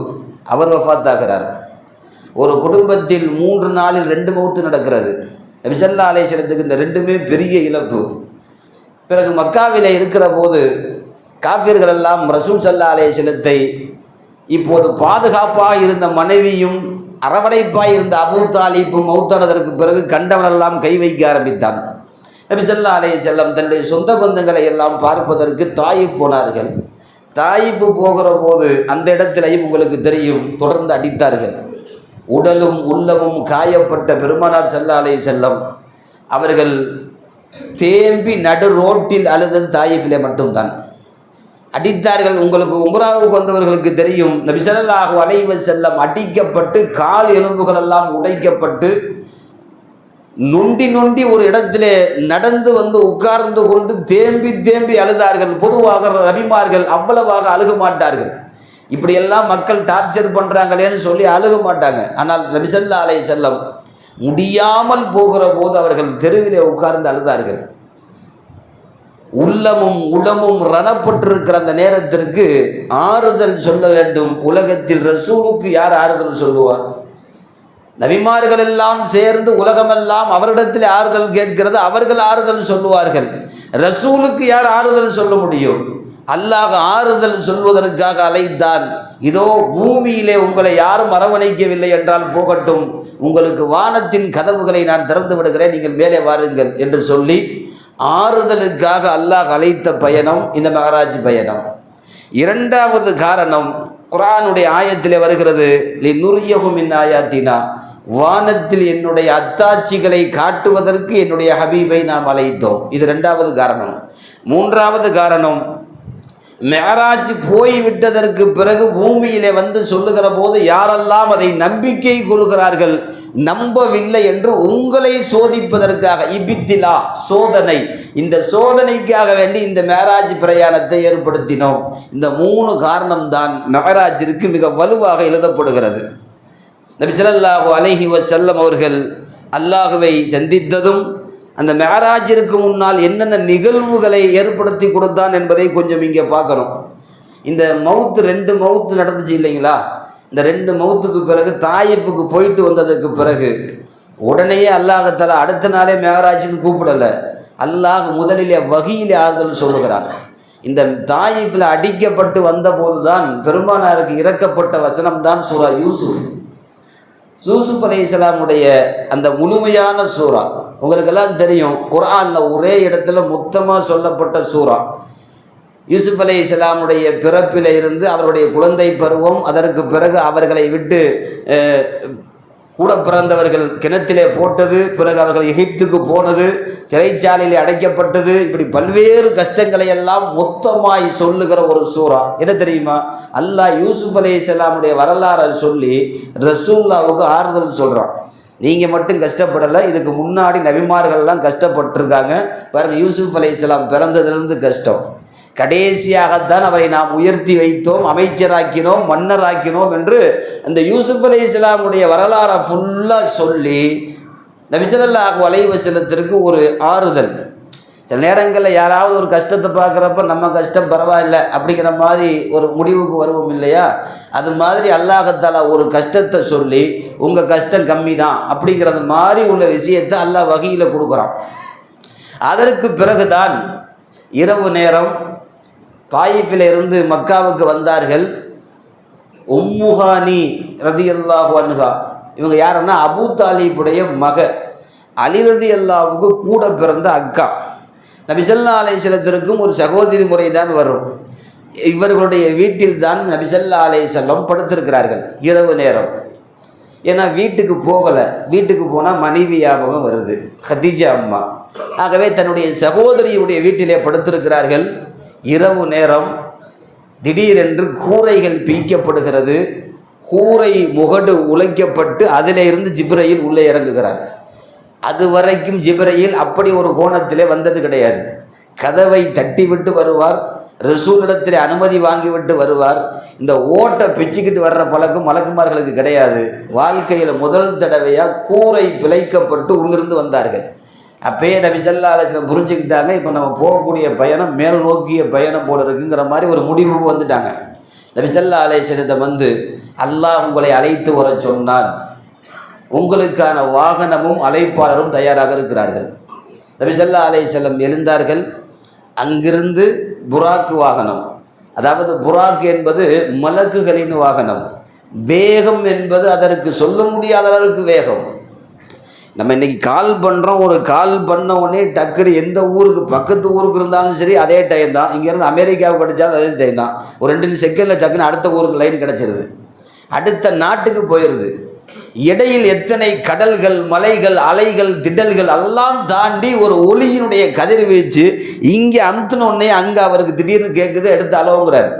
அவர் வஃபாத்தாகிறார். ஒரு குடும்பத்தில் 3 நாளில் 2 மௌத்து நடக்கிறது. நபி ஸல்லல்லாஹு அலைஹி வஸல்லத்துக்கு இந்த 2மே பெரிய இழப்பு. பிறகு மக்காவிலே இருக்கிற போது காஃபிர்கள் எல்லாம் ரசூல் ஸல்லல்லாஹு அலைஹி வஸல்லத்தை, இப்போது பாதுகாப்பாக இருந்த மனைவியும் அரவணைப்பாக இருந்த அபூ தாலிபும் மௌத்தானதற்கு பிறகு கண்டவனெல்லாம் கை வைக்க ஆரம்பித்தான். நபி ஸல்லல்லாஹு அலைஹி வஸல்லம் தன்னுடைய சொந்த பந்தங்களை எல்லாம் பார்ப்பதற்கு தாயிஃப் போனார்கள். தாயிஃப் போகிற போது அந்த இடத்திலையும் உங்களுக்கு தெரியும் தொடர்ந்து அடித்தார்கள். உடலும் உள்ளமும் காயப்பட்ட பெருமானார் ஸல்லல்லாஹு அலைஹி வஸல்லம் அவர்கள் தேம்பி நடு ரோட்டில் அழுதது தாயிஃபிலே மட்டும்தான். அடித்தார்கள். உங்களுக்கு உம்ராவுக்கு வந்தவர்களுக்கு தெரியும், நபி ஸல்லல்லாஹு அலைஹி வஸல்லம் அடிக்கப்பட்டு கால் எலும்புகள் எல்லாம் உடைக்கப்பட்டு நொண்டி நொண்டி ஒரு இடத்திலே நடந்து வந்து உட்கார்ந்து கொண்டு தேம்பி தேம்பி அழுதார்கள். பொதுவாக நபிமார்கள் அவ்வளவாக அழுக மாட்டார்கள். இப்படியெல்லாம் மக்கள் டார்ச்சர் பண்றாங்களேன்னு சொல்லி அழுக மாட்டாங்க. ஆனால் நபி ஸல்லல்லாஹு அலைஹி வஸல்லம் முடியாமல் போகிற போது அவர்கள் தெருவிலே உட்கார்ந்து அழுதார்கள். உள்ளமும் உடமும் ரணப்பட்டிருக்கிற அந்த நேரத்திற்கு ஆறுதல் சொல்ல வேண்டும். உலகத்தில் ரசூலுக்கு யார் ஆறுதல் சொல்லுவார்? நபிமார்கள் எல்லாம் சேர்ந்து உலகமெல்லாம் அவரிடத்தில் ஆறுதல் கேட்கிறது, அவர்கள் ஆறுதல் சொல்லுவார்கள். ரசூலுக்கு யார் ஆறுதல் சொல்ல முடியும்? அல்லாஹ் ஆறுதல் சொல்வதற்காக அழைத்தான். இதோ பூமியிலே உங்களை யாரும் அரவணைக்கவில்லை என்றால் போகட்டும், உங்களுக்கு வானத்தின் கதவுகளை நான் திறந்து விடுகிறேன், நீங்கள் மேலே வாருங்கள் என்று சொல்லி ஆறுதலுக்காக அல்லாஹ் அழைத்த பயணம் இந்த மெஹராஜ் பயணம். இரண்டாவது காரணம் குர்ஆனுடைய ஆயத்திலே வருகிறது, லினுரியஹு மின் ஆயாத்தினா, வானத்தில் என்னுடைய அத்தாட்சிகளை காட்டுவதற்கு என்னுடைய ஹபீபை நாம் அழைத்தோம். இது இரண்டாவது காரணம். மூன்றாவது காரணம், மெஹராஜ் போய்விட்டதற்கு பிறகு பூமியிலே வந்து சொல்லுகிற போது யாரெல்லாம் அதை நம்பிக்கை கொள்கிறார்கள், நம்பவில்லை என்று உங்களை சோதிப்பதற்காக, இபித்திலா சோதனை, இந்த சோதனைக்காக வேண்டி இந்த மெஹராஜ் பிரயாணத்தை ஏற்படுத்தினோம். இந்த மூணு காரணம்தான் மெஹராஜிற்கு மிக வலுவாக எழுதப்படுகிறது. நபி ஸல்லல்லாஹு அலைஹி வஸல்லம் அவர்கள் அல்லாஹுவை சந்தித்ததும் அந்த மெஹராஜிற்கு முன்னால் என்னென்ன நிகழ்வுகளை ஏற்படுத்தி கொடுத்தான் என்பதை கொஞ்சம் இங்கே பார்க்கணும். இந்த மவுத்து 2 மவுத்து நடந்துச்சு இல்லைங்களா? இந்த 2 மவுத்துக்கு பிறகு தாயிஃபுக்கு போயிட்டு வந்ததுக்கு பிறகு உடனேயே அல்லாஹ் அடுத்த நாளே மெஹராஜுக்கு கூப்பிடலை. அல்லாஹ் முதலிலே வஹீயிலே ஆறுதல் சொல்லுகிறான். இந்த தாயிஃபில் அடிக்கப்பட்டு வந்த போதுதான் பெருமானாருக்கு இறக்கப்பட்ட வசனம் தான் சூரா யூசுப். யூசுப் அலைஹிஸ்ஸலாமுடைய அந்த முழுமையான சூரா உங்களுக்கெல்லாம் தெரியும். குர்ஆனில் ஒரே இடத்துல மொத்தமாக சொல்லப்பட்ட சூரா. யூசுப் அலைஹிஸ்ஸலாமுடைய பிறப்பில் இருந்து அவருடைய குழந்தை பருவம், அதற்கு பிறகு அவர்களை விட்டு கூட பிறந்தவர்கள் கிணத்திலே போட்டது, பிறகு அவர்கள் எகிப்துக்கு போனது, சிறைச்சாலையிலே அடைக்கப்பட்டது, இப்படி பல்வேறு கஷ்டங்களை எல்லாம் மொத்தமாய் சொல்லுகிற ஒரு சூரா. என்ன தெரியுமா? அல்லாஹ் யூசுப் அலைஹிஸ்ஸலாமுடைய வரலாறை சொல்லி ரசூலுல்லாஹ்வுக்கு ஆறுதல் சொல்கிறான். நீங்கள் மட்டும் கஷ்டப்படலை, இதுக்கு முன்னாடி நபிமார்கள்லாம் கஷ்டப்பட்டிருக்காங்க பாருங்க. யூசுப் அலைஹிஸ்ஸலாம் பிறந்ததிலிருந்து கஷ்டம், கடைசியாகத்தான் அவரை நாம் உயர்த்தி வைத்தோம், அமைச்சராக்கினோம், மன்னராக்கினோம் என்று அந்த யூசுப் அலைஹிஸ்ஸலாமுடைய வரலாறை ஃபுல்லாக சொல்லி நபி ஸல்லல்லாஹு அலைஹி வஸல்லத்திற்கு ஒரு ஆறுதல். சில நேரங்களில் யாராவது ஒரு கஷ்டத்தை பார்க்குறப்ப நம்ம கஷ்டம் பரவாயில்லை அப்படிங்கிற மாதிரி ஒரு முடிவுக்கு வருவோம் இல்லையா? அது மாதிரி அல்லாஹ் தஆலா ஒரு கஷ்டத்தை சொல்லி உங்கள் கஷ்டம் கம்மி தான் அப்படிங்கிறது மாதிரி உள்ள விஷயத்தை அல்லாஹ் வஹீயில் கொடுக்குறான். அதற்கு பிறகுதான் இரவு நேரம் தாயிஃபில் இருந்து மக்காவுக்கு வந்தார்கள். உம்மு ஹானி ரலியல்லாஹு அன்ஹா, இவங்க யாருன்னா அபூ தாலிபுடைய மக, அலி ரலியல்லாஹுவுக்கு கூட பிறந்த அக்கா. நபி ஸல்லல்லாஹு அலைஹி வஸல்லத்திற்கும் ஒரு சகோதரி முறை தான் வரும். இவர்களுடைய வீட்டில் தான் நபி ஸல்லல்லாஹு அலைஹி வஸல்லம் படுத்திருக்கிறார்கள் இரவு நேரம். ஏன்னா வீட்டுக்கு போகலை, வீட்டுக்கு போனால் மனைவி ஞாபகம் வருது, கதீஜா அம்மா. ஆகவே தன்னுடைய சகோதரியுடைய வீட்டிலே படுத்திருக்கிறார்கள். இரவு நேரம் திடீரென்று கூரைகள் பீக்கப்படுகிறது, கூரை முகடு உழைக்கப்பட்டு அதிலே இருந்து ஜிப்ரயில் உள்ளே இறங்குகிறார். அது வரைக்கும் ஜிப்ரயில் அப்படி ஒரு கோணத்திலே வந்தது கிடையாது. கதவை தட்டி விட்டு வருவார், ரசூலிடத்தில் அனுமதி வாங்கிவிட்டு வருவார். இந்த ஓட்டை பிச்சுக்கிட்டு வர்ற பழக்கம் மலக்குமார்களுக்கு கிடையாது. வாழ்க்கையில் முதல் தடவையாக கூரை பிழைக்கப்பட்டு உள்ளிருந்து வந்தார்கள். அப்பயே நபி ஸல்லல்லாஹு அலைஹி வஸல்லம் புரிஞ்சுக்கிட்டாங்க, இப்போ நம்ம போகக்கூடிய பயணம் மேல் நோக்கிய பயணம் போல இருக்குங்கிற மாதிரி ஒரு முடிவுக்கு வந்துட்டாங்க. நபி ஸல்லல்லாஹு அலைஹி வஸல்லம் வந்து அல்லாஹ் உங்களை அழைத்து வர சொன்னான், உங்களுக்கான வாகனமும் அழைப்பாளரும் தயாராக இருக்கிறார்கள். நபி ஸல்லல்லாஹு அலைஹி வஸல்லம் எழுந்தார்கள். அங்கிருந்து புராக்கு வாகனம், அதாவது புராக் என்பது மலக்குகளின் வாகனம், வேகம் என்பது அதற்கு சொல்ல முடியாத அளவுக்கு வேகம். நம்ம இன்னைக்கு கால் பண்ணுறோம், ஒரு கால் பண்ண உடனே டக்குனு எந்த ஊருக்கு பக்கத்து ஊருக்கு இருந்தாலும் சரி அதே டைம் தான். இங்கேருந்து அமெரிக்காவுக்கு அடித்தாலும் அதே டைம் தான். ஒரு 2 செகண்டில் டக்குன்னு அடுத்த ஊருக்கு லைன் கிடச்சிருது, அடுத்த நாட்டுக்கு போயிடுது. இடையில் எத்தனை கடல்கள், மலைகள், அலைகள், திடல்கள் எல்லாம் தாண்டி ஒரு ஒளியினுடைய கதிர்வீச்சு இங்கே அமுத்தினோடனே அங்கே அவருக்கு திடீர்னு கேட்குது, எடுத்து அளவுங்கிறார்.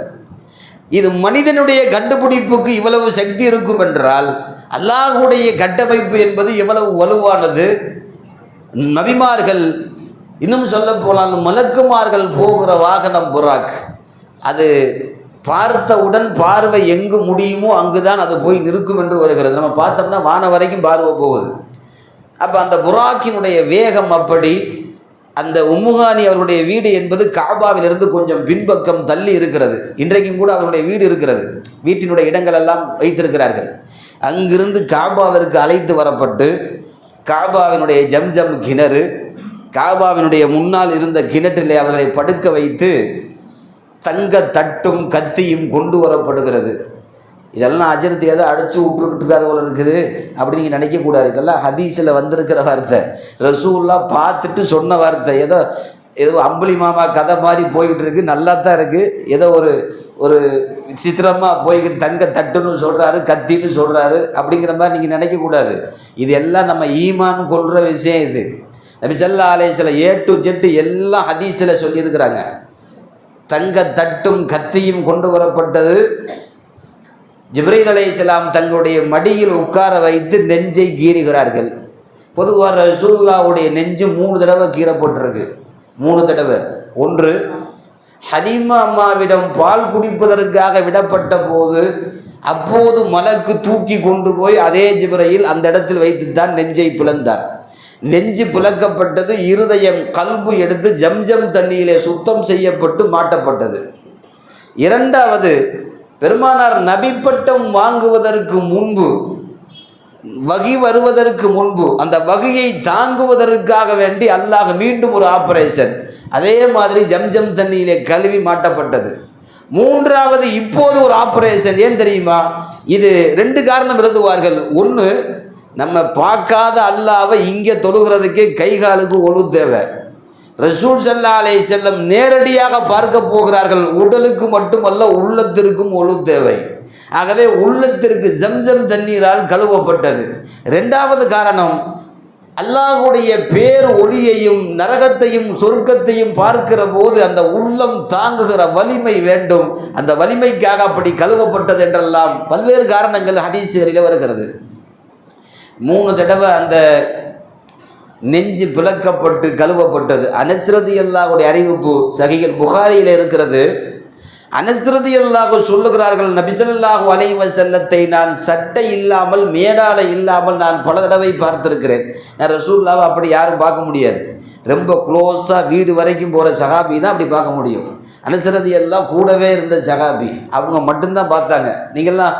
இது மனிதனுடைய கண்டுபிடிப்புக்கு இவ்வளவு சக்தி இருக்கும் என்றால் அல்லாஹ்வுடைய கட்டமைப்பு என்பது எவ்வளவு வலுவானது. நபிமார்கள், இன்னும் சொல்ல போனால் மலக்குமார்கள் போகிற வாகனம் புராக், அது பார்த்தவுடன் பார்வை எங்கு முடியுமோ அங்குதான் அது போய் நிற்கும் என்று வருகிறது. நம்ம பார்த்தோம்னா வானம் வரைக்கும் பார்வை போகுது. அப்போ அந்த புராக்கினுடைய வேகம் அப்படி. அந்த உம்முகானி அவருடைய வீடு என்பது காபாவிலிருந்து கொஞ்சம் பின்பக்கம் தள்ளி இருக்கிறது. இன்றைக்கும் கூட அவருடைய வீடு இருக்கிறது, வீட்டினுடைய இடங்கள் எல்லாம் வைத்திருக்கிறார்கள். அங்கிருந்து காபாவிற்கு அழைத்து வரப்பட்டு காபாவினுடைய ஜம்ஜம் கிணறு, காபாவினுடைய முன்னால் இருந்த கிணற்றிலே அவர்களை படுக்க வைத்து தங்க தட்டும் கத்தியும் கொண்டு வரப்படுகிறது. இதெல்லாம் அஜர்த்தி ஏதோ அடிச்சு விட்டுருக்காரு போல இருக்குது அப்படின்னு நீங்கள் நினைக்கக்கூடாது. இதெல்லாம் ஹதீஸில் வந்திருக்கிற வார்த்தை, ரசூல்லா பார்த்துட்டு சொன்ன வார்த்தை. ஏதோ அம்புலி மாமா கதை மாதிரி போய்கிட்டு இருக்கு, நல்லா தான் இருக்குது. ஏதோ ஒரு சித்திரமாக போய்கிட்டு தங்க தட்டுன்னு சொல்கிறாரு, கத்தின்னு சொல்கிறாரு அப்படிங்கிற மாதிரி நீங்கள் நினைக்கக்கூடாது. இது எல்லாம் நம்ம ஈமான் கொள்கிற விஷயம். இது நபி ஸல்லல்லாஹு அலைஹி வஸல்லம் A to Z எல்லாம் ஹதீஸில் சொல்லியிருக்கிறாங்க. தங்க தட்டும் கத்தியும் கொண்டு வரப்பட்டது. ஜிப்ரீல் அலைஹிஸ்ஸலாம் தங்களுடைய மடியில் உட்கார வைத்து நெஞ்சை கீறுகிறார்கள். பொதுவாக ரசூலுல்லாஹ்வுடைய நெஞ்சு 3 தடவை கீறப்பட்டிருக்கு. 3 தடவை. ஒன்று, ஹலீமா அம்மாவிடம் பால் குடிப்பதற்காக விடப்பட்ட போது அப்போது மலக்கு தூக்கி கொண்டு போய் அதே ஜிப்ரீல் அந்த இடத்தில் வைத்து தான் நெஞ்சை பிளந்தார். நெஞ்சு பிளக்கப்பட்டது. இருதயம், கல்பு எடுத்து ஜம்ஜம் தண்ணியிலே சுத்தம் செய்யப்பட்டு மாட்டப்பட்டது. இரண்டாவது, பெருமானார் நபி பட்டம் வாங்குவதற்கு முன்பு, வகி வருவதற்கு முன்பு அந்த வகியை தாங்குவதற்காக வேண்டி அல்லாஹ் மீண்டும் ஒரு ஆபரேஷன், அதே மாதிரி ஜம்ஜம் தண்ணியிலே கழுவி மாட்டப்பட்டது. மூன்றாவது இப்போது ஒரு ஆபரேஷன். ஏன் தெரியுமா? இது 2 காரணம் எழுதுவார்கள். ஒன்று, நம்ம பார்க்காத அல்லாவை இங்கே தொழுகிறதுக்கே கைகாலுக்கு ஒழு தேவை. ரசூல் ஸல்லல்லாஹு அலைஹி வஸல்லம் நேரடியாக பார்க்க போகிறார்கள். உடலுக்கு மட்டுமல்ல, உள்ளத்திற்கும் ஒழு தேவை. ஆகவே உள்ளத்திற்கு ஜம்ஜம் தண்ணீரால் கழுவப்பட்டது. 2வது காரணம், அல்லாஹ்வுடைய பேர் ஒளியையும் நரகத்தையும் சொர்க்கத்தையும் பார்க்கிற போது அந்த உள்ளம் தாங்குகிற வலிமை வேண்டும். அந்த வலிமைக்காக அப்படி கழுவப்பட்டது என்றெல்லாம் பல்வேறு காரணங்கள் ஹதீஸ்களில் வருகிறது. 3 தடவை அந்த நெஞ்சு பிளக்கப்பட்டு கழுவப்பட்டது. அனஸ் ரலியல்லாஹுடைய அறிவிப்பு சஹீஹுல் புகாரியில் இருக்கிறது. அனஸ் ரலியல்லாஹு சொல்லுகிறார்கள், நபி ஸல்லல்லாஹு அலைஹி வஸல்லத்தை நான் சட்டை இல்லாமல், மேடாடை இல்லாமல் நான் பல தடவை பார்த்திருக்கிறேன். நான் ரசூலுல்லாஹ் அப்படி யாரும் பார்க்க முடியாது. ரொம்ப க்ளோஸாக வீடு வரைக்கும் போகிற சஹாபி தான் அப்படி பார்க்க முடியும். அனஸ் ரலியல்லாஹு கூடவே இருந்த சஹாபி, அவங்க மட்டும்தான் பார்த்தாங்க. நீங்கள்லாம்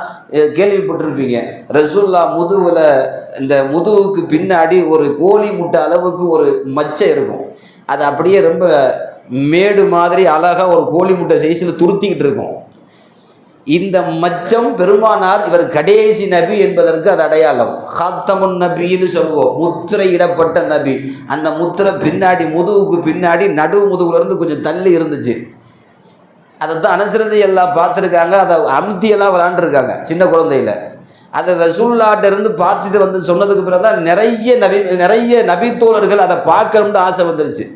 கேள்விப்பட்டிருப்பீங்க, ரசூலுல்லாஹ் முதுகில், இந்த முதுகுக்கு பின்னாடி ஒரு கோழி முட்டை அளவுக்கு ஒரு மச்சை இருக்கும். அது அப்படியே ரொம்ப மேடு மாதிரி அழகாக ஒரு கோழி முட்டை சைஸில் துருத்திக்கிட்டு இருக்கும். இந்த மச்சம் பெருமானார் இவர் கடைசி நபி என்பதற்கு அது அடையாளம். ஹாத்தமுன் நபின்னு சொல்லுவோம், முத்திரையிடப்பட்ட நபி. அந்த முத்திரை பின்னாடி, முதுகுக்கு பின்னாடி நடு முதுகுலேருந்து கொஞ்சம் தள்ளி இருந்துச்சு. அதைத்தான் அனஸ் எல்லாம் பார்த்துருக்காங்க. அதை அமுத்தியெல்லாம் விளாண்டுருக்காங்க சின்ன குழந்தையில. அதை ரசூலுல்லாஹ்ட்ட இருந்து பார்த்துட்டு வந்து சொன்னதுக்கு பிறகு தான் நிறைய நபித்தோழர்கள் அதை பார்க்கணும்னு ஆசை வந்துருச்சு.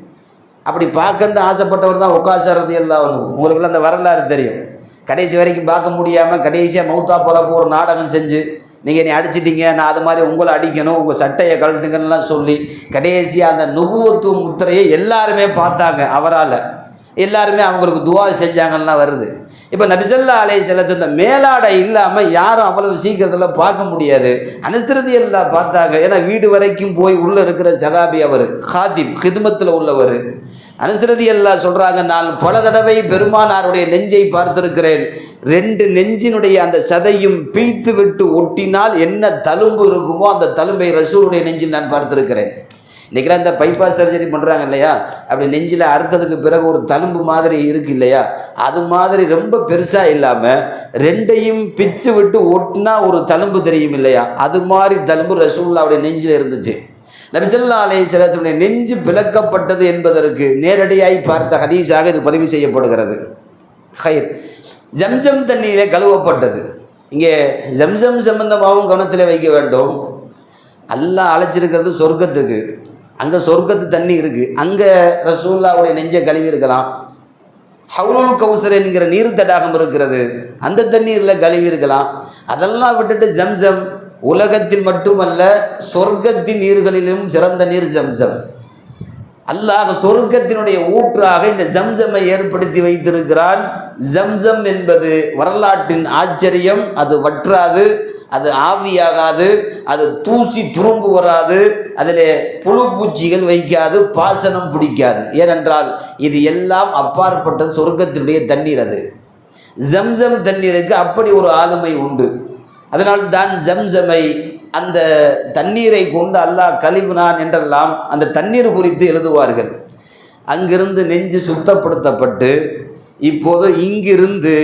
அப்படி பார்க்கணுன்னு ஆசைப்பட்டவர் தான் உக்காஷா ரலியல்லாஹு அன்ஹு. உங்களுக்குலாம் அந்த வரலாறு தெரியும். கடைசி வரைக்கும் பார்க்க முடியாமல் கடைசியாக மௌத்தா போகிறப்போ ஒரு நாடகம் செஞ்சு, நீங்கள் என்னை அடிச்சிட்டீங்க, நான் அது மாதிரி உங்களை அடிக்கணும், உங்கள் சட்டையை கழட்டுங்கலாம் சொல்லி கடைசியாக அந்த நுபுவத்து முத்திரையை எல்லாருமே பார்த்தாங்க. அவரால் எல்லாருமே அவங்களுக்கு துவா செஞ்சாங்கன்னா வருது. இப்போ நபி ஸல்லல்லாஹு அலைஹி வஸல்லம் இந்த மேலாடை இல்லாமல் யாரும் அவ்வளவு சீக்கிரத்தில் பார்க்க முடியாது. அனஸ் ரலியல்லாஹு பார்த்தாங்க. ஏன்னா வீடு வரைக்கும் போய் உள்ளே இருக்கிற சஹாபி, அவர் ஹாதிம், ஹிதுமத்தில் உள்ளவர். அனஸ் ரலியல்லாஹு சொல்கிறாங்க, நான் பல தடவை பெருமானாருடைய நெஞ்சை பார்த்திருக்கிறேன். 2 நெஞ்சினுடைய அந்த சதையும் பீத்து விட்டு ஒட்டினால் என்ன தழும்பு இருக்குமோ அந்த தழும்பை ரசூலுடைய நெஞ்சில் நான் பார்த்திருக்கிறேன். இன்றைக்கெல்லாம் இந்த பைபாஸ் சர்ஜரி பண்ணுறாங்க இல்லையா, அப்படி நெஞ்சில் அறுத்ததுக்கு பிறகு ஒரு தழும்பு மாதிரி இருக்கு இல்லையா, அது மாதிரி ரொம்ப பெருசாக இல்லாமல் 2ஐயும் பிச்சு விட்டு ஒட்டினா ஒரு தழும்பு தெரியும் இல்லையா, அது மாதிரி தழும்பு ரசூலுல்லாஹ்வுடைய நெஞ்சில் இருந்துச்சு. நபி ஸல்லல்லாஹு அலைஹி வஸல்லம் நெஞ்சு பிளக்கப்பட்டது என்பதற்கு நேரடியாய் பார்த்த ஹதீஸாக இது பதிவு செய்யப்படுகிறது. ஹைர், ஜம்சம் தண்ணீரை கழுவப்பட்டது. இங்கே ஜம்சம் சம்பந்தமாகவும் கவனத்தில் வைக்க வேண்டும். அல்லாஹ் அழைச்சிருக்கிறது சொர்க்கத்துக்கு, அங்கே சொர்க்கத்து தண்ணி இருக்குது, அங்கே ரசூலுல்லாஹ்வுடைய நெஞ்சை கழுவி இருக்கலாம். ஹவுலுல் கௌசர் என்கிற நீர் தடாகம் இருக்கிறது, அந்த தண்ணீரில் கழுவி இருக்கலாம். அதெல்லாம் விட்டுட்டு ஜம்சம் உலகத்தில் மட்டுமல்ல சொர்க்கத்தின் நீர்களிலும் சிறந்த நீர் ஜம்சம். அல்லாஹ் சொர்க்கத்தினுடைய ஊற்றாக இந்த ஜம்சமை ஏற்படுத்தி வைத்திருக்கிறான். ஜம்சம் என்பது வரலாற்றின் ஆச்சரியம். அது வற்றாது, அது ஆவியாகாது, அது தூசி துரும்பு வராது, அதில் புழு பூச்சிகள் வைக்காது, பாசனம் பிடிக்காது. ஏனென்றால் இது எல்லாம் அப்பாற்பட்ட சொர்க்கத்தினுடைய தண்ணீர். அது ஜம்சம் தண்ணீருக்கு அப்படி ஒரு ஆளுமை உண்டு. அதனால் தான் ஜம்சமை, அந்த தண்ணீரை கொண்டு அல்லாஹ் கழுவினான் என்றெல்லாம் அந்த தண்ணீர் குறித்து எழுதுவார்கள். அங்கிருந்து நெஞ்சு சுத்தப்படுத்தப்பட்டு இப்போது இங்கிருந்து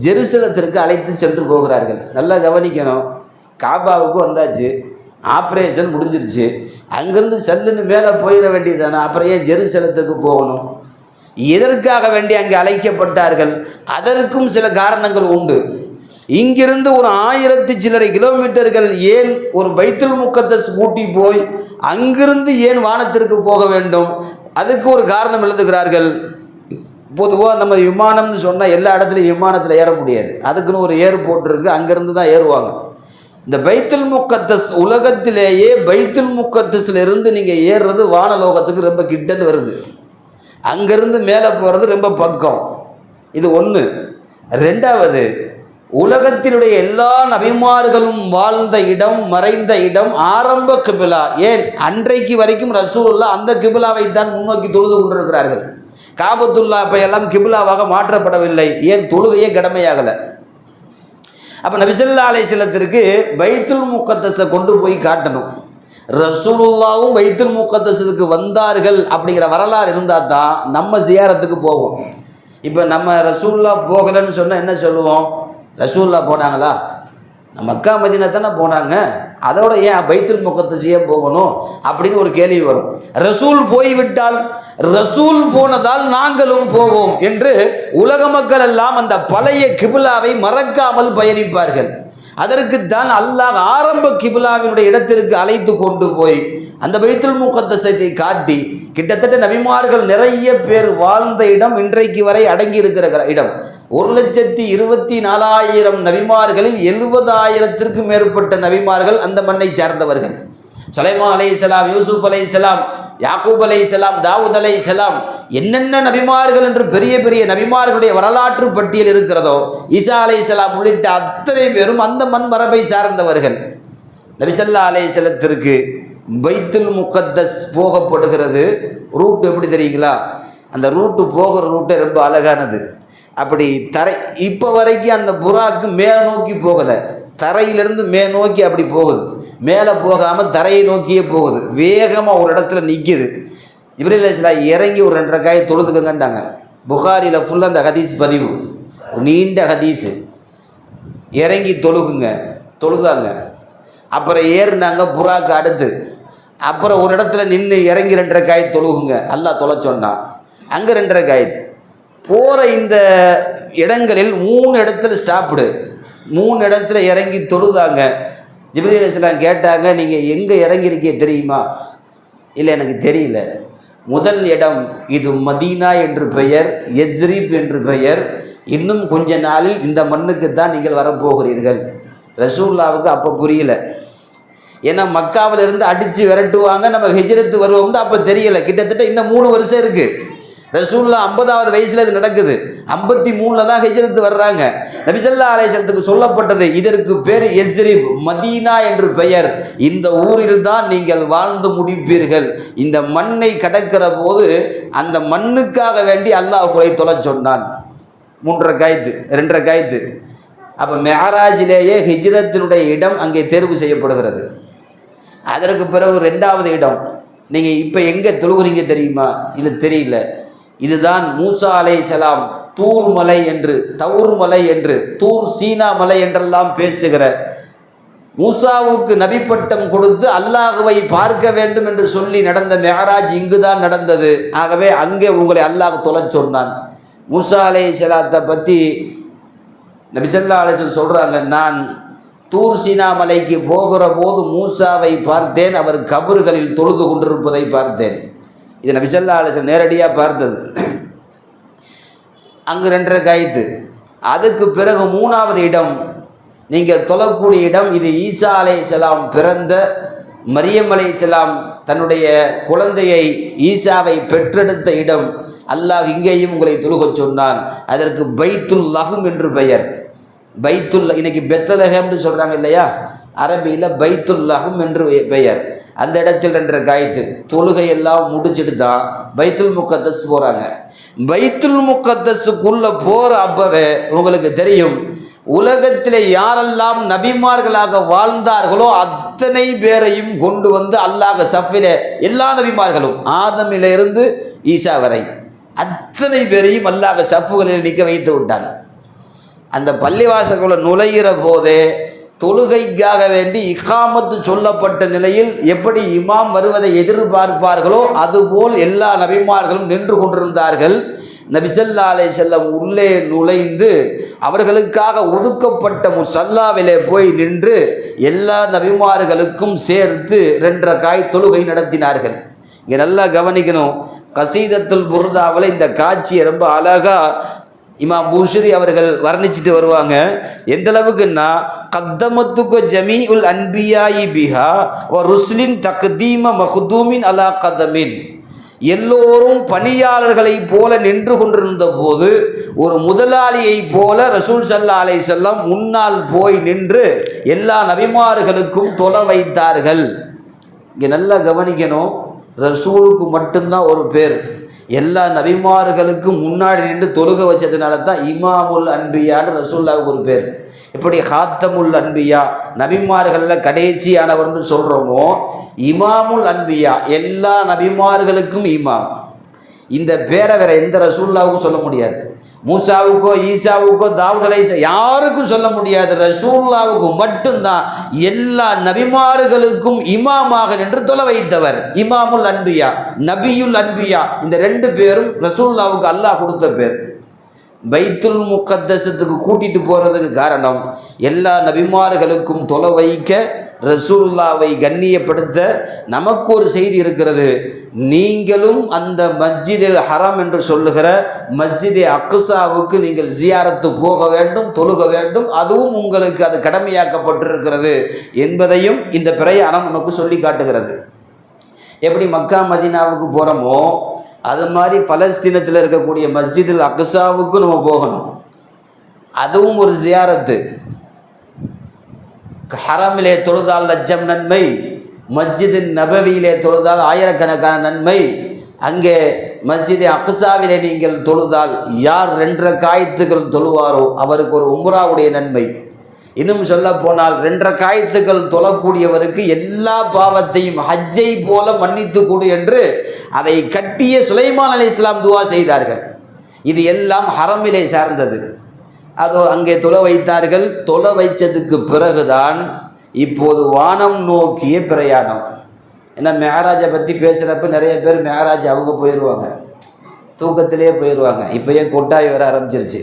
ஜெருசலத்திற்கு அழைத்து சென்று போகிறார்கள். நல்லா கவனிக்கணும், காபாவுக்கு வந்தாச்சு, ஆப்ரேஷன் முடிஞ்சிருச்சு, அங்கிருந்து செல்லுன்னு மேலே போயிட வேண்டியதானே, அப்புறம் ஏன் ஜெருசலத்துக்கு போகணும்? எதற்காக வேண்டி அங்கே அழைக்கப்பட்டார்கள்? அதற்கும் சில காரணங்கள் உண்டு. இங்கிருந்து ஒரு 1000 சில்லறை கிலோமீட்டர்கள் ஏன் ஒரு பைத்துல் முக்கத்தஸ் கூட்டி போய் அங்கிருந்து ஏன் வானத்திற்கு போக வேண்டும்? அதுக்கு ஒரு காரணம் எழுதுகிறார்கள். பொதுவாக நம்ம விமானம்னு சொன்னால் எல்லா இடத்துலையும் விமானத்தில் ஏற முடியாது, அதுக்குன்னு ஒரு ஏர்போர்ட் இருக்குது, அங்கேருந்து தான் ஏறுவாங்க. இந்த பைத்துல் முக்கத்தஸ் உலகத்திலேயே பைத்துல் முக்கத்தஸ்ல இருந்து நீங்கள் ஏறுறது வானலோகத்துக்கு ரொம்ப கிட்டன்னு வருது, அங்கேருந்து மேலே போகிறது ரொம்ப பக்கம். இது ஒன்று. ரெண்டாவது, உலகத்தினுடைய எல்லா நபிமார்களும் வாழ்ந்த இடம், மறைந்த இடம், ஆரம்ப கிபிலா. ஏன் அன்றைக்கு வரைக்கும் ரசூலுல்லாஹ் அந்த கிபிலாவை தான் முன்னோக்கி தொழுது கொண்டிருக்கிறார்கள். காபத்துல்லா இப்போ எல்லாம் கிபிலாவாக மாற்றப்படவில்லை. ஏன்? தொழுகையே கடமையாகலை. அப்போ நபி ஸல்லல்லாஹு அலைஹி வஸல்லத்திற்கு பைத்துல் முக்கத்தஸை கொண்டு போய் காட்டணும். ரசூலுல்லாவும் பைத்துல் முக்கத்தஸுக்கு வந்தார்கள் அப்படிங்கிற வரலாறு இருந்தால் தான் நம்ம ஜியாரத்துக்கு போவோம். இப்போ நம்ம ரசூலுல்லாஹ் போகலைன்னு சொன்னால் என்ன சொல்லுவோம்? ரசூலுல்லாஹ் போனாங்களா? நம்ம மக்கா மதீனா தானே போனாங்க, அதோட ஏன் பைத்துல் முக்கத்தஸையே போகணும் அப்படின்னு ஒரு கேள்வி வரும். ரசூல் போய்விட்டால் ரசூல் போனதால் நாங்களும் போவோம் என்று உலக மக்கள் எல்லாம் அந்த பழைய கிபிலாவை மறக்காமல் பயணிப்பார்கள். அதற்குத்தான் அல்லாஹ் ஆரம்ப கிபிலாவினுடைய இடத்திற்கு அழைத்து கொண்டு போய் அந்த பைத்துல் முக்கத்தஸை காட்டி, கிட்டத்தட்ட நபிமார்கள் நிறைய பேர் வாழ்ந்த இடம், இன்றைக்கு வரை அடங்கி இருக்கிற இடம். 1,24,000 நபிமார்களில் 70,000 மேற்பட்ட நபிமார்கள் அந்த மண்ணை சார்ந்தவர்கள். சுலைமான் அலைஹிஸ்ஸலாம், யூசுப் அலைஹிஸ்ஸலாம், யாக்கூப் அலைஹிஸ்ஸலாம், தாவூத் அலைஹிஸ்ஸலாம், என்னென்ன நபிமார்கள் என்று பெரிய பெரிய நபிமார்களுடைய வரலாற்று பட்டியல் இருக்கிறதோ, ஈசா அலைஹிஸ்ஸலாம் உள்ளிட்ட அத்தனை பேரும் அந்த மண் மரபை சார்ந்தவர்கள். நபி ஸல்லல்லாஹு அலைஹி வஸல்லத்திற்கு பைத்துல் முக்கத்தஸ் போகப்படுகிறது. ரூட் எப்படி தெரியுங்களா? அந்த ரூட்டு போகிற ரூட்டே ரொம்ப அழகானது. அப்படி தரை இப்போ வரைக்கும் அந்த புறாக்கு மேலே நோக்கி போகலை, தரையிலிருந்து நோக்கி அப்படி போகுது, மேலே போகாமல் தரையை நோக்கியே போகுது. வேகமாக ஒரு இடத்துல நிற்கிது. ஜிப்ரீல் அலைஹிஸ்ஸலாம் இறங்கி ஒரு 2 ரக்காயை தொழுதுக்கங்கன்றாங்க. புகாரியில் ஃபுல்லாக அந்த ஹதீஸ் பதிவு, நீண்ட ஹதீஸு. இறங்கி தொழுகுங்க, தொழுதாங்க. அப்புறம் ஏறினாங்க புறாக்கு அடுத்து. அப்புறம் ஒரு இடத்துல நின்று இறங்கி 2 ரக்காயை தொழுகுங்க, அல்லாஹ் தொலை சொன்னான். அங்கே 2 ரக்காயத்து போகிற இந்த இடங்களில் 3 இடத்துல ஸ்டாப்டு, 3 இடத்துல இறங்கி தொழுதாங்க. ஜிப்ரீல் அலைஹிஸ்ஸலாம் கேட்டாங்க, நீங்கள் எங்கே இறங்கியிருக்கீங்க தெரியுமா? இல்லை, எனக்கு தெரியல. முதல் இடம் இது மதீனா என்று பெயர், யஸ்ரிப் என்று பெயர். இன்னும் கொஞ்ச நாளில் இந்த மண்ணுக்கு தான் நீங்கள் வரப்போகிறீர்கள். ரசூலுல்லாவுக்கு அப்போ புரியல. ஏன்னா மக்காவில் இருந்து அடித்து விரட்டுவாங்க, நம்ம ஹிஜ்ரத்து வருவோம்னு அப்போ தெரியலை. கிட்டத்தட்ட இன்னும் 3 வருஷம் இருக்குது. ரசூலுல்லாஹ் 50வது வயசில் இது நடக்குது. 53 தான் ஹிஜ்ரத்து வர்றாங்க. நபி ஸல்லல்லாஹு அலைஹி வஸல்லத்துக்கு சொல்லப்பட்டது, இதற்கு பேர் யஸ்ரிப், மதீனா என்று பெயர். இந்த ஊரில் தான் நீங்கள் வாழ்ந்து முடிப்பீர்கள். இந்த மண்ணை கடக்கிற போது அந்த மண்ணுக்காக வேண்டி அல்லாஹ் உங்களை தொலை சொன்னான். 3 ரக்காயத்து 2 ரக்காயத்து. அப்போ மெஹராஜிலேயே ஹிஜ்ரத்தினுடைய இடம் அங்கே தேர்வு செய்யப்படுகிறது. அதற்கு பிறகு 2வது இடம் நீங்கள் இப்போ எங்கே தொழுகிறீங்க தெரியுமா? இல்லை, தெரியல. இதுதான் மூசா அலைஹிஸ்ஸலாம் தூர் மலை என்று, தவுர் மலை என்று, தூர் சீனா மலை என்றெல்லாம் பேசுகிற மூசாவுக்கு நபி பட்டம் கொடுத்து அல்லாஹுவை பார்க்க வேண்டும் என்று சொல்லி நடந்த மெஹராஜ் இங்குதான் நடந்தது. ஆகவே அங்கே உங்களை அல்லாஹ் தொலைச் சொன்னான். மூசா அலைஹிஸ்ஸலாத்தை பற்றி நபி ஸல்லல்லாஹு அலைஹி வஸல்லம் சொல்றாங்க, நான் தூர் சீனா மலைக்கு போகிற போது மூசாவை பார்த்தேன், அவர் கபறுகளில் தொழுது கொண்டிருப்பதை பார்த்தேன். இது நபி ஸல்லல்லாஹு அலைஹி வஸல்லம் நேரடியாக பார்த்தது. அங்கு 2 ரக்காயத்து. அதுக்கு பிறகு 3வது இடம் நீங்கள் தொழக்கூடிய இடம், இது ஈசா அலைஹிஸ்ஸலாம் பிறந்த மரியம் அலைஹிஸ்ஸலாம் தன்னுடைய குழந்தையை ஈசாவை பெற்றெடுத்த இடம். அல்லாஹ் இங்கேயும் உங்களை தொழுகச் சொன்னான். அதற்கு பைத்துல் லஹம் என்று பெயர். பைத்துல், இன்னைக்கு பெத்லஹேம்னு சொல்றாங்க இல்லையா, அரபியில் பைத்துல் லஹம் என்று பெயர். அந்த இடத்தில் 2 ரக்காயத்து தொழுகை எல்லாம் முடிச்சுட்டு தான் பைத்துல் முக்கத்தஸ் போறாங்க. பைத்துல் முக்கத்தஸுக்குள்ள போற அப்பவே உங்களுக்கு தெரியும், உலகத்திலே யாரெல்லாம் நபிமார்களாக வாழ்ந்தார்களோ அத்தனை பேரையும் கொண்டு வந்து அல்லாஹ் சஃபிலே, எல்லா நபிமார்களும் ஆதமிலிருந்து ஈசா வரை அத்தனை பேரையும் அல்லாஹ் சஃப்புகளில் நிற்க வைத்து விட்டான். அந்த பள்ளிவாசல்களை நுழைகிற போதே தொழுகைக்காக வேண்டி இகாமத்து சொல்லப்பட்ட நிலையில் எப்படி இமாம் வருவதை எதிர்பார்ப்பார்களோ அதுபோல் எல்லா நபிமார்களும் நின்று கொண்டிருந்தார்கள். நபி ஸல்லல்லாஹு அலைஹி வஸல்லம் உள்ளே நுழைந்து அவர்களுக்காக ஒதுக்கப்பட்ட முஸல்லாவிலே போய் நின்று எல்லா நபிமார்களுக்கும் சேர்த்து 2 ரக்காய் தொழுகை நடத்தினார்கள். இங்கே நல்லா கவனிக்கணும், கசீதத்துல் புர்தாவில் இந்த காட்சியை ரொம்ப அழகா இமாம் பூஷரி அவர்கள் வர்ணிச்சுட்டு வருவாங்க. எந்த அளவுக்குன்னா, கத்தமத்துக்கு ஜமீஉல் அன்பியாயி பிஹா வ ருஸ்லின் தக்தீம மஹ்தூமின் அலா கதமின். எல்லோரும் பணியாளர்களை போல நின்று கொண்டிருந்த போது ஒரு முதலாளியை போல ரசூல் ஸல்லல்லாஹு அலைஹி வஸல்லம் முன்னால் போய் நின்று எல்லா நபிமார்களுக்கும் தொலை வைத்தார்கள். இங்கே நல்லா கவனிக்கணும், ரசூலுக்கு மட்டும்தான் ஒரு பேர், எல்லா நபிமார்களுக்கும் முன்னாடி நின்று தொழுக வச்சதுனால தான் இமாமுல் அன்பியான்னு ரசூலுல்லாவுக்கு ஒரு பேர். எப்படி ஹாத்தமுல் அன்பியா நபிமார்களில் கடைசியானவர்னு சொல்கிறோமோ, இமாமுல் அன்பியா எல்லா நபிமார்களுக்கும் இமாம். இந்த பேரை வேற எந்த ரசூலுல்லாவுக்கும் சொல்ல முடியாது. மூசாவுக்கோ ஈசாவுக்கோ தாவூத் அலைஹிஸ்ஸலாம் யாருக்கும் சொல்ல முடியாது. ரசூலுல்லாவுக்கு மட்டும்தான் எல்லா நபிமார்களுக்கும் இமாமாக நின்று தொலை வைத்தவர். இமாமுல் அன்பியா, நபியுல் அன்பியா, இந்த 2 பேரும் ரசூலுல்லாவுக்கு அல்லாஹ் கொடுத்த பேர். பைத்துல் முக்கத்தஸத்துக்கு கூட்டிட்டு போறதுக்கு காரணம், எல்லா நபிமார்களுக்கும் தொலை வைக்க, ரசூலுல்லாவை கண்ணியப்படுத்த. நமக்கு ஒரு செய்தி இருக்கிறது, நீங்களும் அந்த மஸ்ஜிதில் ஹரம் என்று சொல்லுகிற மஸ்ஜிதே அக்ஸாவுக்கு நீங்கள் ஜியாரத்து போக வேண்டும், தொழுக வேண்டும். அதுவும் உங்களுக்கு அது கடமையாக்கப்பட்டிருக்கிறது என்பதையும் இந்த பிரயாணம் நமக்கு சொல்லி காட்டுகிறது. எப்படி மக்கா மதீனாவுக்கு போகிறோமோ அது மாதிரி பலஸ்தீனத்தில் இருக்கக்கூடிய மஸ்ஜிதில் அக்ஸாவுக்கு நம்ம போகணும். அதுவும் ஒரு ஜியாரத்து. ஹரமிலே தொழுதால் லட்சம் நன்மை, மஸ்ஜிது நபவியிலே தொழுதால் ஆயிரக்கணக்கான நன்மை. அங்கே மஸ்ஜிது அக்ஸாவிலே நீங்கள் தொழுதால் யார் 2 ரக்காயத்துகள் தொழுவாரோ அவருக்கு ஒரு உம்ராவுடைய நன்மை. இன்னும் சொல்ல போனால் 2 ரக்காயத்துகள் தொழக்கூடியவருக்கு எல்லா பாவத்தையும் ஹஜ்ஜை போல மன்னித்து கொடு என்று அதை கட்டிய சுலைமான் அலைஹிஸ்ஸலாம் துவா செய்தார்கள். இது எல்லாம் ஹரமிலே சார்ந்தது. அதோ அங்கே தொலை வைத்தார்கள். தொலை வைச்சதுக்கு பிறகுதான் இப்போது வானம் நோக்கிய பிரயாணம். ஏன்னா மெஹராஜை பற்றி பேசுகிறப்ப நிறைய பேர் மெஹராஜ் அவங்க போயிடுவாங்க, தூக்கத்திலே போயிடுவாங்க. இப்போயே கொட்டாய் வர ஆரம்பிச்சிருச்சு.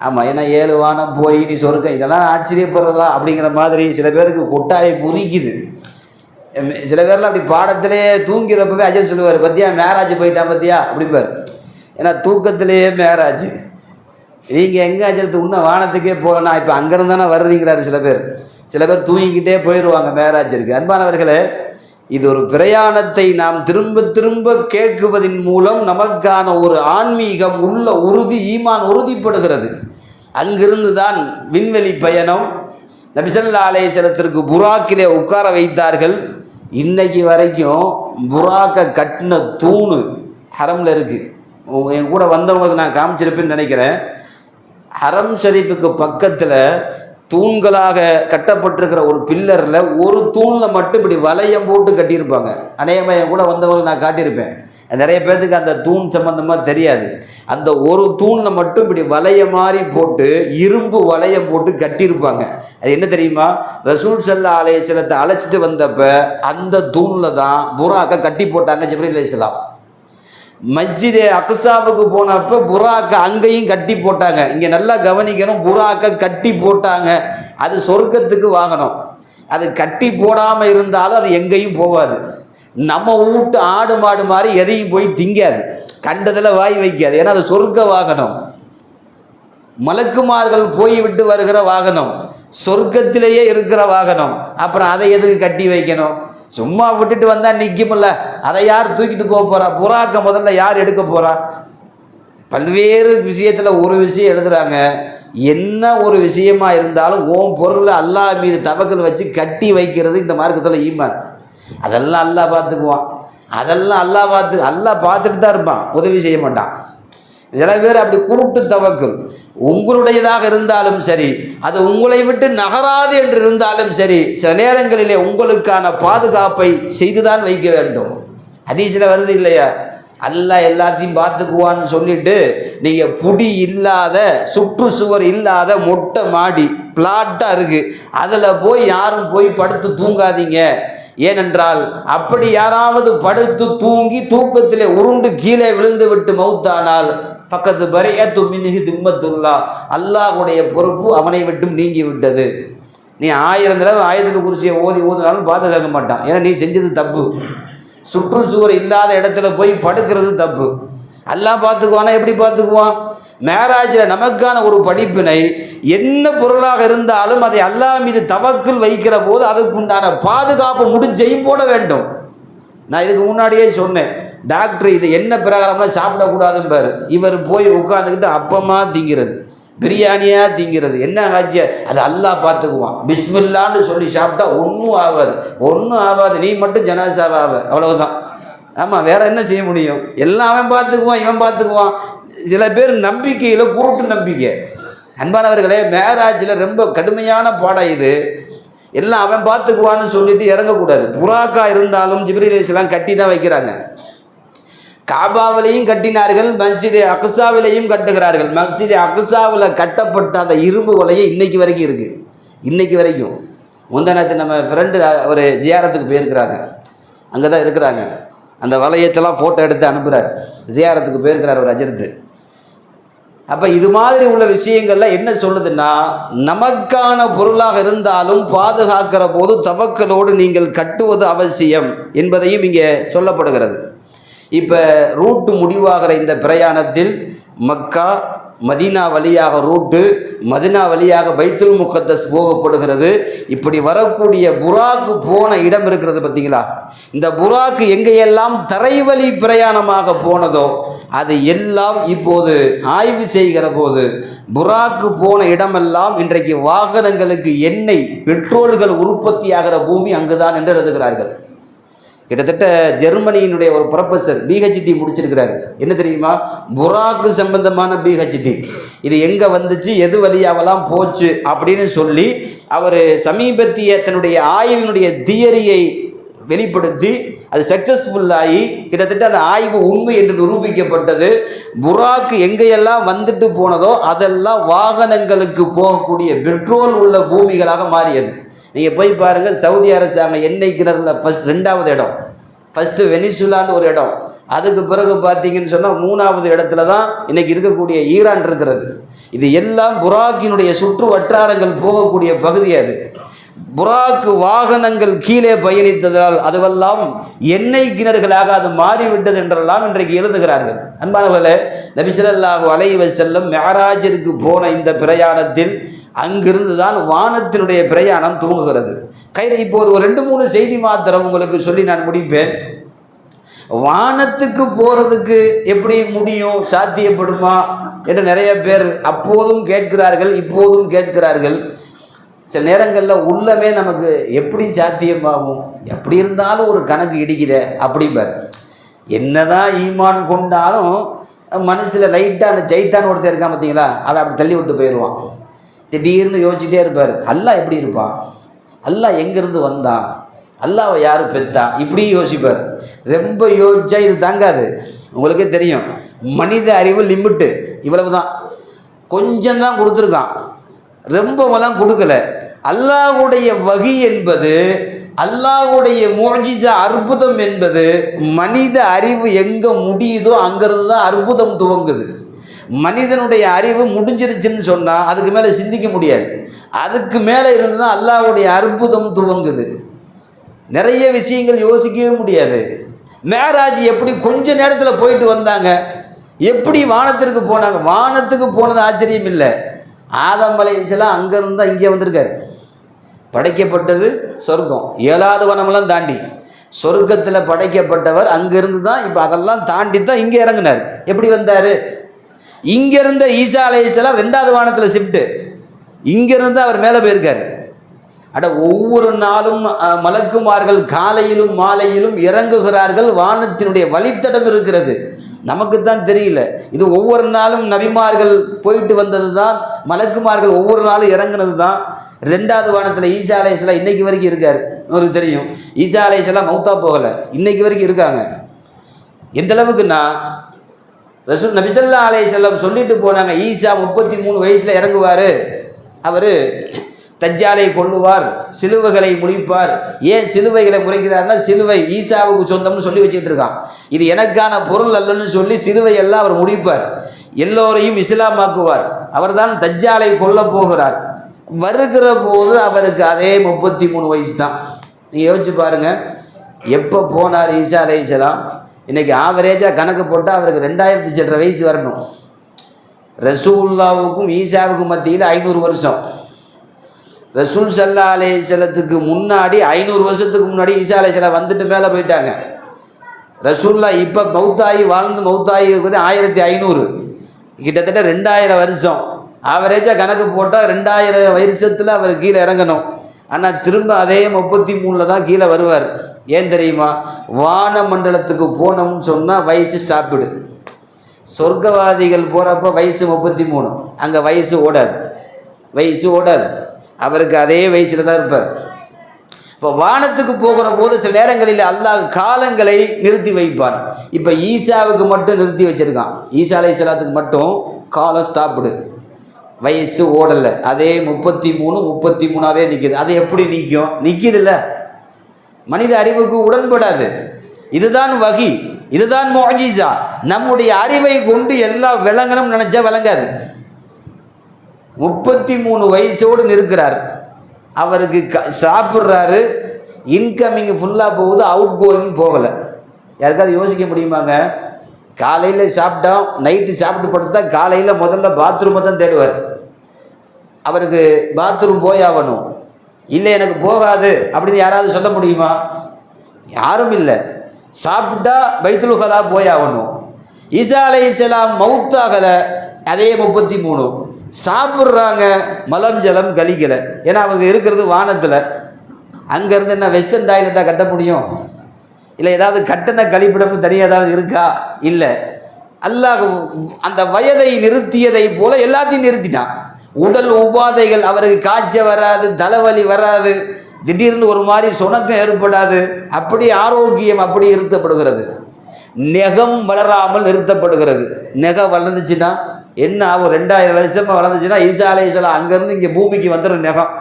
ஆமாம், ஏன்னா 7 வானம் போய் நீ சொர்க்கம், இதெல்லாம் ஆச்சரியப்படுறதா அப்படிங்கிற மாதிரி சில பேருக்கு கொட்டாயை புரிக்குது. சில பேர்லாம் அப்படி பாடத்திலே தூங்கிறப்பவே அஜன் சொல்லுவார், பத்தியா மேராஜ் போயிட்டான் பத்தியா அப்படிம்பார். ஏன்னா தூக்கத்திலேயே மேராஜ். நீங்கள் எங்கே அஜல் இன்னும் வானத்துக்கே போகலன்னா இப்போ அங்கேருந்து தானே வர்றீங்கிறாரு சில பேர் தூங்கிக்கிட்டே போயிடுவாங்க மேராஜிற்கு. அன்பானவர்களே, இது ஒரு பிரயாணத்தை நாம் திரும்ப திரும்ப கேட்குவதன் மூலம் நமக்கான ஒரு ஆன்மீகம் உள்ள உறுதி, ஈமான் உறுதிப்படுகிறது. அங்கிருந்து தான் விண்வெளி பயணம். நபி ஸல்லல்லாஹு அலைஹி வஸல்லத்திற்கு புராக்கிலே உட்கார வைத்தார்கள். இன்னைக்கு வரைக்கும் புராக்கை கட்டின தூணு ஹரமில் இருக்குது. என் கூட வந்தவங்களுக்கு நான் காமிச்சிருப்பேன்னு நினைக்கிறேன். ஹரம் ஷரீஃபுக்கு பக்கத்தில் தூண்களாக கட்டப்பட்டிருக்கிற ஒரு பில்லரில் ஒரு தூணில் மட்டும் இப்படி வளையம் போட்டு கட்டியிருப்பாங்க. அநேகமாக என் கூட வந்தவங்களுக்கு நான் காட்டியிருப்பேன். நிறைய பேர்த்துக்கு அந்த தூண் சம்பந்தமாக தெரியாது. அந்த ஒரு தூணில் மட்டும் இப்படி வளைய மாதிரி போட்டு இரும்பு வளையம் போட்டு கட்டியிருப்பாங்க. அது என்ன தெரியுமா? ரசூல் ஸல்லல்லாஹு அலைஹி வஸல்லத்தை அழைச்சிட்டு வந்தப்ப அந்த தூணில் தான் புராக்கை கட்டி போட்டாங்க ஜிப்ரீல் அலைஹிஸ்ஸலாம். மஸ்ஜிதே அக்ஸாவுக்கு போனப்ப புராக்கை அங்கேயும் கட்டி போட்டாங்க. இங்கே நல்லா கவனிக்கணும், புராக்கை கட்டி போட்டாங்க. அது சொர்க்கத்துக்கு வாங்கணும். அது கட்டி போடாமல் இருந்தாலும் அது எங்கேயும் போகாது. நம்ம வீட்டு ஆடு மாடு மாதிரி எதையும் போய் திங்காது, கண்டதில் வாய் வைக்காது. ஏன்னா அது சொர்க்க வாகனம், மலக்குமார்கள் போய் விட்டு வருகிற வாகனம், சொர்க்கத்திலேயே இருக்கிற வாகனம். அப்புறம் அதை எதுக்கு கட்டி வைக்கணும்? சும்மா விட்டுட்டு வந்தால் நிற்கும்ல, அதை யார் தூக்கிட்டு போக போகிறா? புறாக்க முதல்ல யார் எடுக்க போகிறா? பல்வேறு விஷயத்தில் ஒரு விஷயம் எழுதுகிறாங்க, என்ன ஒரு விஷயமா இருந்தாலும் ஓம் பொருளை அல்லாஹ் மீது தவக்கல் வச்சு கட்டி வைக்கிறது இந்த மார்க்கத்தில் ஈமான். அதெல்லாம் அல்லாஹ் பார்த்துக்குவான். அதெல்லாம் அல்லாஹ் பார்த்துட்டு தான் இருப்பான், உதவி செய்ய மாட்டான். சில பேர் அப்படி குருட்டு தவக்கல், உங்களுடையதாக இருந்தாலும் சரி, அது உங்களை விட்டு நகராது என்று இருந்தாலும் சரி, சில நேரங்களிலே உங்களுக்கான பாதுகாப்பை செய்துதான் வைக்க வேண்டும். ஹதீஸில் வருது இல்லையா, அல்லாஹ் எல்லாத்தையும் பார்த்துக்குவான்னு சொல்லிட்டு நீங்கள் புடி இல்லாத சுற்றுச்சுவர் இல்லாத மொட்டை மாடி பிளாட்டாக இருக்குது, அதில் போய் யாரும் போய் படுத்து தூங்காதீங்க. ஏனென்றால் அப்படி யாராவது படுத்து தூங்கி தூக்கத்திலே உருண்டு கீழே விழுந்து விட்டு மௌத்தானால் பக்கத்து பரையத்து மின்ஹி திம்மத்துல்லா, அல்லாஹுடைய பொறுப்பு அவனை விட்டும் நீங்கி விட்டது. நீ 1000 தடவை ஆயத்துல் குர்சியை ஓதினாலும் பாதுகாக்க மாட்டான். ஏன்னா நீ செஞ்சது தப்பு. சுற்றுச்சுவர் இல்லாத இடத்துல போய் படுக்கிறது தப்பு. அல்லாஹ் பார்த்துக்குவானா? எப்படி பார்த்துக்குவான்? மேராஜில் நமக்கான ஒரு படிப்பினை, என்ன பொருளாக இருந்தாலும் அதை அல்லாஹ் மீது தவக்குல் வைக்கிற போது அதுக்குண்டான பாதுகாப்பு முடிஞ்சையும் போட வேண்டும். நான் இதுக்கு முன்னாடியே சொன்னேன், டாக்டர் இது என்ன பிரகாரம்லாம் சாப்பிடக்கூடாதுன்னு பாரு, இவர் போய் உட்காந்துக்கிட்டு அப்பமா திங்கிறது, பிரியாணியாக திங்கிறது. என்ன ஆச்சு? அது அல்லாஹ் பார்த்துக்குவான். பிஸ்மில்லான்னு சொல்லி சாப்பிட்டா ஒன்றும் ஆகாது, நீ மட்டும் ஜனாசாவாவ, அவ்வளவுதான். ஆமாம், வேற என்ன செய்ய முடியும்? எல்லாம் அவன் பார்த்துக்குவான், இவன் பார்த்துக்குவான். சில பேர் நம்பிக்கையில் குருட்டு நம்பிக்கை. அன்பானவர்களே, மேராஜில் ரொம்ப கடுமையான பாடம் இது. எல்லாம் அவன் பார்த்துக்குவான்னு சொல்லிட்டு இறங்கக்கூடாது. புறாக்கா இருந்தாலும் ஜிப்ரீல் அலைஹிஸ்ஸலாம் கட்டி தான் வைக்கிறாங்க. காபாவிலையும் கட்டினார்கள், மஸ்ஜிதே அக்ஸாவிலையும் கட்டுகிறார்கள். மஸ்ஜிதே அக்ஸாவில் கட்டப்பட்ட அந்த இரும்பு வலையை இன்னைக்கு வரைக்கும் இருக்குது. இன்னைக்கு வரைக்கும். முந்தனத்து நம்ம ஃப்ரெண்டு ஒரு ஜியாரத்துக்கு போயிருக்கிறாங்க, அங்கே தான் இருக்கிறாங்க. அந்த வளையத்தெல்லாம் ஃபோட்டோ எடுத்து அனுப்புகிறார். ஜியாரத்துக்கு போயிருக்கிறார் ஒரு அஜர்த்து. அப்போ இது மாதிரி உள்ள விஷயங்கள்லாம் என்ன சொல்லுதுன்னா, நமக்கான பொருளாக இருந்தாலும் பாதுகாக்கிற போது தவக்கலோடு நீங்கள் கட்டுவது அவசியம் என்பதையும் இங்கே சொல்லப்படுகிறது. இப்போ ரூட்டு முடிவாகிற இந்த பிரயாணத்தில் மக்கா மதீனா வழியாக ரூட்டு, மதீனா வழியாக பைத்துல் முகத்தஸ் போகப்படுகிறது. இப்படி வரக்கூடிய புராக்கு போன இடம் இருக்கிறது பார்த்தீங்களா, இந்த புராக்கு எங்கேயெல்லாம் தரைவழி பிரயாணமாக போனதோ அது எல்லாம் இப்போது ஆய்வு செய்கிற போது புராக்கு போன இடமெல்லாம் இன்றைக்கு வாகனங்களுக்கு எண்ணெய் பெட்ரோல்கள் உற்பத்தியாகிற பூமி அங்குதான் என்று எழுதுகிறார்கள். கிட்டத்தட்ட ஜெர்மனியினுடைய ஒரு ப்ரொஃபஸர் பிஹெச்டி முடிச்சிருக்கிறாரு. என்ன தெரியுமா? புராக்கு சம்பந்தமான பிஹெச்டி. இது எங்கே வந்துச்சு, எது வழியாவெல்லாம் போச்சு அப்படின்னு சொல்லி அவர் சமீபத்திய தன்னுடைய ஆய்வினுடைய தியரியை வெளிப்படுத்தி அது சக்சஸ்ஃபுல்லாகி கிட்டத்தட்ட அந்த ஆய்வு உண்மை என்று நிரூபிக்கப்பட்டது. புராக்கு எங்கேயெல்லாம் வந்துட்டு போனதோ அதெல்லாம் வாகனங்களுக்கு போகக்கூடிய பெட்ரோல் உள்ள பூமிகளாக மாறியது. நீங்கள் போய் பாருங்கள், சவுதி அரசாங்கம் எண்ணெய் கிணறுல ஃபஸ்ட் 2வது இடம், ஃபஸ்ட்டு வெனிசுலான்னு ஒரு இடம், அதுக்கு பிறகு பார்த்தீங்கன்னு சொன்னால் 3வது இடத்துல தான் இன்றைக்கி இருக்கக்கூடிய ஈரான் இருக்கிறது. இது எல்லாம் புராக்கினுடைய சுற்று வட்டாரங்கள் போகக்கூடிய பகுதி. அது புராக்கு வாகனங்கள் கீழே பயணித்ததால் அதுவெல்லாம் எண்ணெய் கிணறுகளாக அது மாறிவிட்டது என்றெல்லாம் இன்றைக்கு எழுதுகிறார்கள். அன்பானவர்களே, நபி ஸல்லல்லாஹு அலைஹி வஸல்லம் மிஅராஜிற்கு போன இந்த பிரயாணத்தில் அங்கிருந்து தான் வானத்தினுடைய பிரயாணம் துவங்குகிறது. இப்போது ஒரு 2-3 செய்தி மாத்திரம் உங்களுக்கு சொல்லி நான் முடிப்பேன். வானத்துக்கு போகிறதுக்கு எப்படி முடியும், சாத்தியப்படுமா என்று நிறைய பேர் அப்போதும் கேட்கிறார்கள், இப்போதும் கேட்கிறார்கள். சில நேரங்களில் உள்ளமே நமக்கு எப்படி சாத்தியமாகும், எப்படி இருந்தாலும் ஒரு கணக்கு இடிக்குதே அப்படிம்பார். என்னதான் ஈமான் கொண்டாலும் மனசில் லைட்டாக அந்த சைத்தான் ஒருத்தர் இருக்கான் பார்த்தீங்களா, அவன் அப்படி தள்ளி விட்டு போயிடுவான். திடீர்னு யோசிச்சுட்டே இருப்பார், அல்லாஹ் எப்படி இருப்பான், அல்லாஹ் எங்கேருந்து வந்தான், அல்லாஹ்வை யார் பெத்தா? இப்படி யோசிப்பார். ரொம்ப யோசிச்சா இது தாங்காது. உங்களுக்கே தெரியும், மனித அறிவு லிமிட்டு இவ்வளவு தான், கொஞ்சம் தான் கொடுத்துருக்கான், ரொம்பவெல்லாம் கொடுக்கல. அல்லாஹ்வுடைய வஹி என்பது, அல்லாஹ்வுடைய முஅ்ஜிஸா அற்புதம் என்பது, மனித அறிவு எங்க முடியுதோ அங்கிருந்து தான் அற்புதம் துவங்குது. மனிதனுடைய அறிவு முடிஞ்சிருச்சுன்னு சொன்னா அதுக்கு மேல சிந்திக்க முடியாது. அதுக்கு மேல இருந்து தான் அல்லாஹ்வுடைய அற்புதம் துவங்குது. நிறைய விஷயங்கள் யோசிக்கவே முடியாது. மேராஜ் எப்படி கொஞ்ச நேரத்தில் போயிட்டு வந்தாங்க, எப்படி வானத்திற்கு போனாங்க? வானத்துக்கு போனது ஆச்சரியம் இல்லை. ஆதம் அலைஹிஸ்ஸலாம் அங்கிருந்து இங்கே வந்திருக்காரு. படைக்கப்பட்டது சொர்க்கம், 7வது வனமெல்லாம் தாண்டி சொர்க்கத்தில் படைக்கப்பட்டவர் அங்கிருந்து தான், இப்போ அதெல்லாம் தாண்டி தான் இங்கே இறங்கினார். எப்படி வந்தார்? இங்கிருந்த ஈசா அலைஹிஸ்ஸலாம் 2வது வானத்தில் ஷிஃப்ட்டு, இங்கிருந்து அவர் மேலே போயிருக்காரு. அட ஒவ்வொரு நாளும் மலக்குமார்கள் காலையிலும் மாலையிலும் இறங்குகிறார்கள். வானத்தினுடைய வழித்தடம் இருக்கிறது, நமக்கு தான் தெரியல. இது ஒவ்வொரு நாளும் நபிமார்கள் போயிட்டு வந்தது தான், மலக்குமார்கள் ஒவ்வொரு நாளும் இறங்குனது தான். 2வது வானத்தில் ஈசா அலைஹிஸ்ஸலாம் இன்னைக்கு வரைக்கும் இருக்கார். உங்களுக்கு தெரியும், ஈசா அலைஹிஸ்ஸலாம் மௌத்தா போகலை, இன்னைக்கு வரைக்கும் இருக்காங்க. எந்த அளவுக்குன்னா, ரசூல் நபி ஸல்லல்லாஹு அலைஹி வஸல்லம் சொல்லிட்டு போனாங்க, ஈசா 33 வயசுல இறங்குவார், அவர் தஜ்ஜாலை கொல்லுவார், சிலுவைகளை முழிப்பார். ஏன் சிலுவைகளை முறைக்கிறார்னா, சிலுவை ஈசாவுக்கு சொந்தம்னு சொல்லி வச்சுட்டு இருக்கான். இது எனக்கான பொருள் அல்லன்னு சொல்லி சிலுவை எல்லாம் அவர் முடிப்பார், எல்லோரையும் இஸ்லாமாக்குவார். அவர் தான் தஜ்ஜாலை கொல்ல போகிறார். வருகிற போது அவருக்கு அதே 33 வயசு தான். நீங்கள் யோசிச்சு பாருங்க, எப்போ போனார் ஈசா அலைஹிஸ்ஸலாம்? இன்னைக்கு ஆவரேஜாக கணக்கு போட்டால் அவருக்கு 2000 சில்லற வயசு வரணும். ரசூலுல்லாவுக்கும் ஈசாவுக்கும் மத்தியில் 500 வருஷம். ரசூல் ஸல்லல்லாஹு அலைஹி வஸல்லத்துக்கு முன்னாடி 500 வருஷத்துக்கு முன்னாடி ஈசா அலைஹிஸ்ஸலாம் வந்துட்டு மேலே போயிட்டாங்க. ரசூல்லா இப்போ மௌத்தாயி வாழ்ந்து மௌத்தாயி 1500, கிட்டத்தட்ட 2000 வருஷம். ஆவரேஜாக கணக்கு போட்டால் 2000 வருஷத்தில் அவர் கீழே இறங்கணும். ஆனால் திரும்ப அதே 33 தான் கீழே வருவார். ஏன் தெரியுமா? வான மண்டலத்துக்கு போனோம்னு சொன்னால் வயசு ஸ்டாப்பிடு. சொர்க்கவாதிகள் போகிறப்ப வயசு 33, அங்கே வயசு ஓடாது. அவருக்கு அதே வயசில் தான் இருப்பார். இப்போ வானத்துக்கு போகிற போது சில நேரங்களில் அல்லாஹ் காலங்களை நிறுத்தி வைப்பான். இப்போ ஈசாவுக்கு மட்டும் நிறுத்தி வச்சிருக்கான். ஈசா அலைஹிஸ்ஸலாத்துக்கு மட்டும் காலம் ஸ்டாப்பிடு, வயசு ஓடலை. அதே 33 நிற்கிது. அது எப்படி நிற்கிது இல்லை, மனித அறிவுக்கு உடன்படாது. இதுதான் வஹி, இதுதான் முஅ்ஜிஸா. நம்முடைய அறிவை கொண்டு எல்லாம் விளங்கணும்னு நினைச்சா விளங்காது. 33 வயசோடு நிற்கிறார். அவருக்கு சாப்பிட்றாரு, இன்கமிங் ஃபுல்லாக போகுது, அவுட் கோயிங் போகலை. யாருக்காவது யோசிக்க முடியுமாங்க? காலையில் சாப்பிட்டோம், நைட்டு சாப்பிட்டு படுத்தா காலையில் முதல்ல பாத்ரூமை தான் தேடுவார். அவருக்கு பாத்ரூம் போய் ஆகணும், இல்லை எனக்கு போகாது அப்படின்னு யாராவது சொல்ல முடியுமா? யாரும் இல்லை. சாப்பிட்டா பைத்துல் கலா போய் ஆகணும். ஈசா அலைஹிஸ்ஸலாம் மவுத்தாகலை, அதே 33. சாப்பிட்றாங்க, மலம் ஜலம் கழிக்கலை. ஏன்னா அவங்க இருக்கிறது வானத்தில். அங்கேருந்து என்ன வெஸ்டர்ன் டாய்லெட்டாக கட்ட முடியும்? இல்லை ஏதாவது கட்டண கழிப்பிடம்னு தனியாக ஏதாவது இருக்கா? இல்லை. அல்லாஹ் அந்த வயதை நிறுத்தியதை போல எல்லாத்தையும் நிறுத்திட்டான். உடல் உபாதைகள், அவருக்கு காய்ச்சல் வராது, தலைவலி வராது, திடீர்னு ஒரு மாதிரி சுணக்கம் ஏற்படாது. அப்படி ஆரோக்கியம் அப்படி நிறுத்தப்படுகிறது. நெகம் வளராமல் நிறுத்தப்படுகிறது. நெகம் வளர்ந்துச்சுன்னா என்ன ஆகும்? 2000 வருஷமாக வளர்ந்துச்சுன்னா ஈசா அலைஹிஸ்ஸலாம் அங்கேருந்து இங்கே பூமிக்கு வந்துடும். நெகம்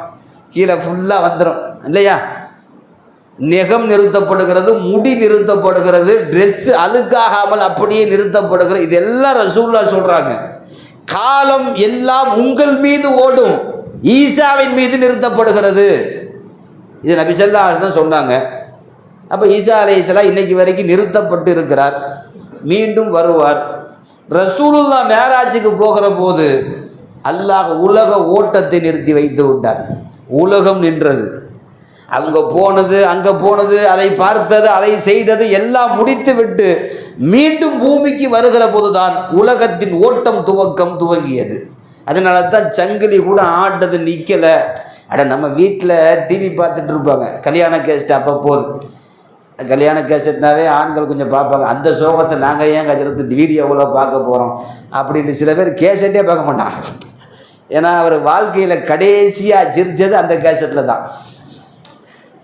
கீழே ஃபுல்லாக வந்துடும் இல்லையா? நெகம் நிறுத்தப்படுகிறது, முடி நிறுத்தப்படுகிறது, ட்ரெஸ் அழுக்காகாமல் அப்படியே நிறுத்தப்படுகிறது. இதெல்லாம் ரசூலுல்லாஹ் சொல்கிறாங்க. காலம் எல்லாம் உங்கள் மீது ஓடும், ஈசாவின் மீது நிறுத்தப்படுகிறது. இது நபி ஸல்லல்லாஹு அலைஹி வஸல்லம் சொன்னாங்க. அப்போ ஈசா அலைஹிஸ்ஸலாம் இன்னைக்கு வரைக்கும் நிறுத்தப்பட்டு இருக்கிறார், மீண்டும் வருவார். ரசூலுல்லாஹ் மேராஜுக்கு போகிற போது அல்லாஹ் உலக ஓட்டத்தை நிறுத்தி வைத்து விட்டார். உலகம் நின்றது. அங்கே போனது, அதை பார்த்தது, அதை செய்தது எல்லாம் முடித்து விட்டு மீண்டும் பூமிக்கு வருகிற போதுதான் உலகத்தின் ஓட்டம் துவங்கியது. அதனால தான் சங்கிலி கூட ஆட்டது நிற்கலை. அட நம்ம வீட்டில் டிவி பார்த்துட்டு இருப்பாங்க, கல்யாண கேசட். அப்போ போது கல்யாண கேசட்னாவே ஆண்கள் கொஞ்சம் பார்ப்பாங்க. அந்த சோகத்தை நாங்கள் ஏன் கஜரத்து வீடியோவில் பார்க்க போகிறோம் அப்படின்னு சில பேர் கேசட்டே பார்க்க மாட்டாங்க. ஏன்னா அவர் வாழ்க்கையில் கடைசியாக சிரித்தது அந்த கேசட்டில் தான்.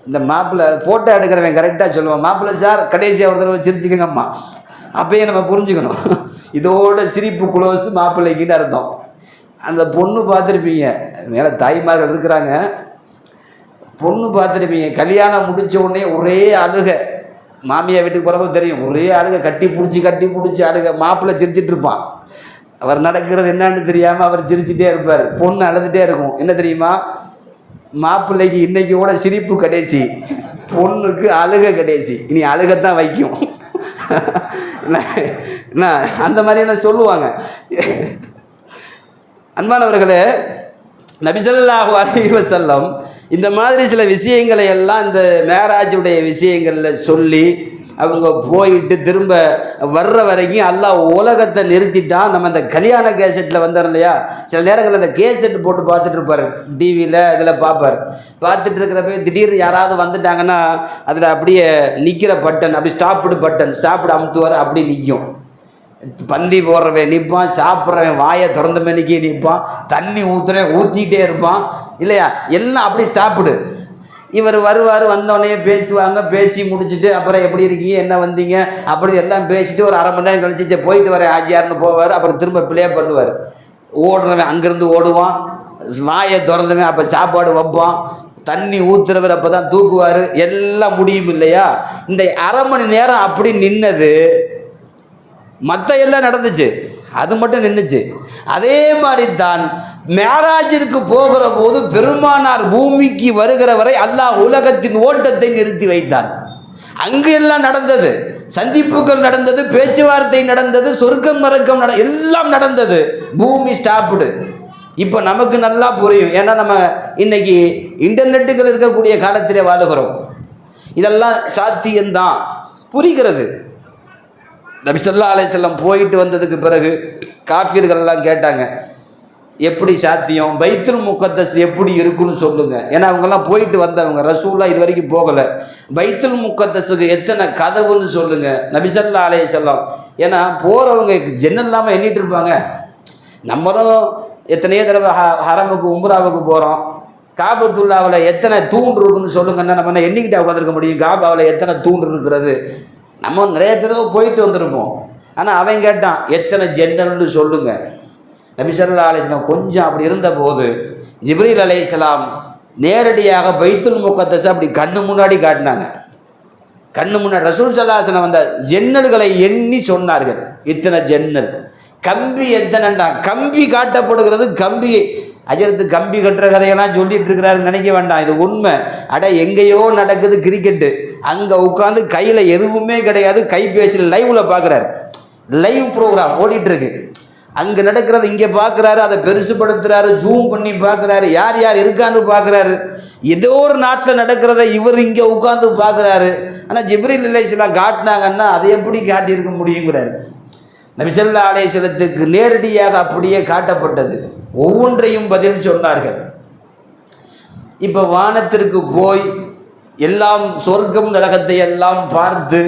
இந்த மாப்பிள்ளை ஃபோட்டோ எடுக்கிறவன் கரெக்டாக சொல்லுவான், மாப்பிள்ளை சார் கடைசியாக ஒரு தடவை சிரிச்சுக்கங்க அம்மா. அப்பயே நம்ம புரிஞ்சுக்கணும், இதோட சிரிப்பு குளோஸ் மாப்பிள்ளைக்குன்னு அர்த்தம். அந்த பொண்ணு பார்த்துருப்பீங்க, மேலே தாய்மார்கள் இருக்கிறாங்க, பொண்ணு பார்த்துருப்பீங்க, கல்யாணம் முடித்த உடனே ஒரே அழுக. மாமியார் வீட்டுக்கு போகிறப்ப தெரியும், ஒரே அழுக, கட்டி பிடிச்சி அழுக. மாப்பிள்ளை சிரிச்சிட்டு இருப்பான், அவர் நடக்கிறது என்னன்னு தெரியாமல் அவர் சிரிச்சுட்டே இருப்பார், பொண்ணு அழுதுகிட்டே இருக்கும். என்ன தெரியுமா, மாப்பிள்ளைக்கு இன்னைக்கு கூட சிரிப்பு கடைசி, பொண்ணுக்கு அழுக கடைசி. இனி அழுகத்தான் வைக்கும். என்ன அந்த மாதிரி என்ன சொல்லுவாங்க. அன்பானவர்களே, நபி ஸல்லல்லாஹு அலைஹி வஸல்லம் இந்த மாதிரி சில விஷயங்களை எல்லாம் இந்த மேராஜுடைய விஷயங்களில் சொல்லி அவங்க போயிட்டு திரும்ப வர்ற வரைக்கும் அல்லாஹ் உலகத்தை நிறுத்திட்டான். நம்ம இந்த கல்யாண கேசட்டில் வந்தார் இல்லையா, சில நேரங்களில் அந்த கேசட் போட்டு பார்த்துட்டு இருப்பார், டிவியில் இதில் பார்ப்பார். பார்த்துட்டு இருக்கிறப்ப திடீர்னு யாராவது வந்துட்டாங்கன்னா அதில் அப்படியே நிற்கிற பட்டன், அப்படி ஸ்டாப்பிடு பட்டன், சாப்பிட அமுத்துவார், அப்படி நிற்கும். பந்தி போடுறவன் நிற்பான், சாப்பிட்றவன் வாயை திறந்த மணிக்கே நிற்பான், தண்ணி ஊற்றிக்கிட்டே இருப்பான் இல்லையா, எல்லாம் அப்படி ஸ்டாப்பிடு. இவர் வருவார், வந்தோடனே பேசுவாங்க, பேசி முடிச்சுட்டு அப்புறம் எப்படி இருக்கீங்க, என்ன வந்தீங்க, அப்படி எல்லாம் பேசிட்டு ஒரு அரை மணி நேரம் கழிச்சு போயிட்டு வரேன் ஆஜியார்னு போவார். அப்புறம் திரும்ப ப்ளே பண்ணுவார். ஓடுறவன் அங்கேருந்து ஓடுவான், வாயை திறந்தவன் அப்போ சாப்பாடு வைப்பான், தண்ணி ஊற்றுறவர் அப்போ தான் தூக்குவார், எல்லாம் முடியும் இல்லையா. இந்த அரை மணி நேரம் அப்படி நின்னது, மற்ற எல்லாம் நடந்துச்சு, அது மட்டும் நின்றுச்சு. அதே மாதிரி தான் மேராஜிற்கு போகிற போது பெருமானார் பூமிக்கு வருகிற வரை அல்லாஹ் உலகத்தின் ஓட்டத்தை நிறுத்தி வைத்தான். அங்கு எல்லாம் நடந்தது, சந்திப்புகள் நடந்தது, பேச்சுவார்த்தை நடந்தது, சொர்க்கம் நரகம் எல்லாம் நடந்தது. பூமி ஸ்டாப்புடு. இப்போ நமக்கு நல்லா புரியும், ஏன்னா நம்ம இன்னைக்கு இன்டர்நெட்டுகள் இருக்கக்கூடிய காலத்திலே வாழுகிறோம். இதெல்லாம் சாத்தியம்தான் புரிகிறது. நபி ஸல்லல்லாஹு அலைஹி வஸல்லம் போயிட்டு வந்ததுக்கு பிறகு காஃபிர்கள் எல்லாம் கேட்டாங்க, எப்படி சாத்தியம், பைத்துல் முகத்தஸ் எப்படி இருக்குன்னு சொல்லுங்க. ஏன்னா அவங்கெல்லாம் போயிட்டு வந்தவங்க, ரசூலுல்லாஹ் இது வரைக்கும் போகலை. பைத்துல் முகத்தஸுக்கு எத்தனை கதவுன்னு சொல்லுங்க. நபி ஸல்லல்லாஹு அலைஹி வஸல்லம், ஏன்னா போகிறவங்க ஜன்னல் இல்லாமல் எண்ணிட்டு இருப்பாங்க. நம்மளும் எத்தனையோ தடவை ஹரமுக்கு உம்ராவுக்கு போகிறோம், காபத்துல்லாவில் எத்தனை தூண் இருக்குன்னு சொல்லுங்கன்னா நம்ம என்ன எண்ணிக்கிட்டே உட்காந்துருக்க முடியும், காபாவில் எத்தனை தூண் இருக்கிறது. நம்ம நிறைய தடவை போயிட்டு வந்திருப்போம். ஆனால் அவன் கேட்டான் எத்தனை ஜன்னல்னு சொல்லுங்க. நபி ஸல்லல்லாஹு அலைஹி வஸல்லம் கொஞ்சம் அப்படி இருந்தபோது ஜிப்ரீல் அலைஹிஸ்ஸலாம் நேரடியாக பைத்துல் முகத்தஸ் அப்படி கண்ணு முன்னாடி காட்டினாங்க. கண்ணு முன்னாடி ரசூல் ஸல்லல்லாஹு அலைஹி வஸல்லம் வந்த ஜன்னல்களை எண்ணி சொன்னார்கள், இத்தனை ஜன்னல். கம்பி எத்தனைண்டா, கம்பி காட்டப்படுகிறது. கம்பி அஜரத்து கம்பி கட்டுற கதையெல்லாம் சொல்லிட்டு இருக்கிறாரு நினைக்க வேண்டாம், இது உண்மை. எங்கேயோ நடக்குது கிரிக்கெட்டு, அங்கே உட்காந்து கையில் எதுவுமே கிடையாது, கைபேசியில் லைவில் பார்க்குறாரு, லைவ் ப்ரோக்ராம் ஓடிட்டு இருக்கு. அங்கே நடக்கிறது இங்கே பார்க்குறாரு, அதை பெருசுப்படுத்துறாரு, ஜூம் பண்ணி பார்க்குறாரு, யார் யார் இருக்கான்னு பார்க்குறாரு. ஏதோ ஒரு நாட்டில் நடக்கிறத இவர் இங்கே உட்காந்து பார்க்குறாரு. ஆனால் ஜிப்ரீல் அலைஹிஸ்ஸலாம் காட்டினாங்கன்னா அதை எப்படி காட்டியிருக்க முடியுங்கிறாரு. நபி ஸல்லல்லாஹு அலைஹி வஸல்லத்துக்கு நேரடியாக அப்படியே காட்டப்பட்டது. ஒவ்வொன்றையும் பதில் சொன்னார்கள். இப்போ வானத்திற்கு போய் எல்லாம் சொர்க்கம் நரகத்தை எல்லாம் பார்த்து,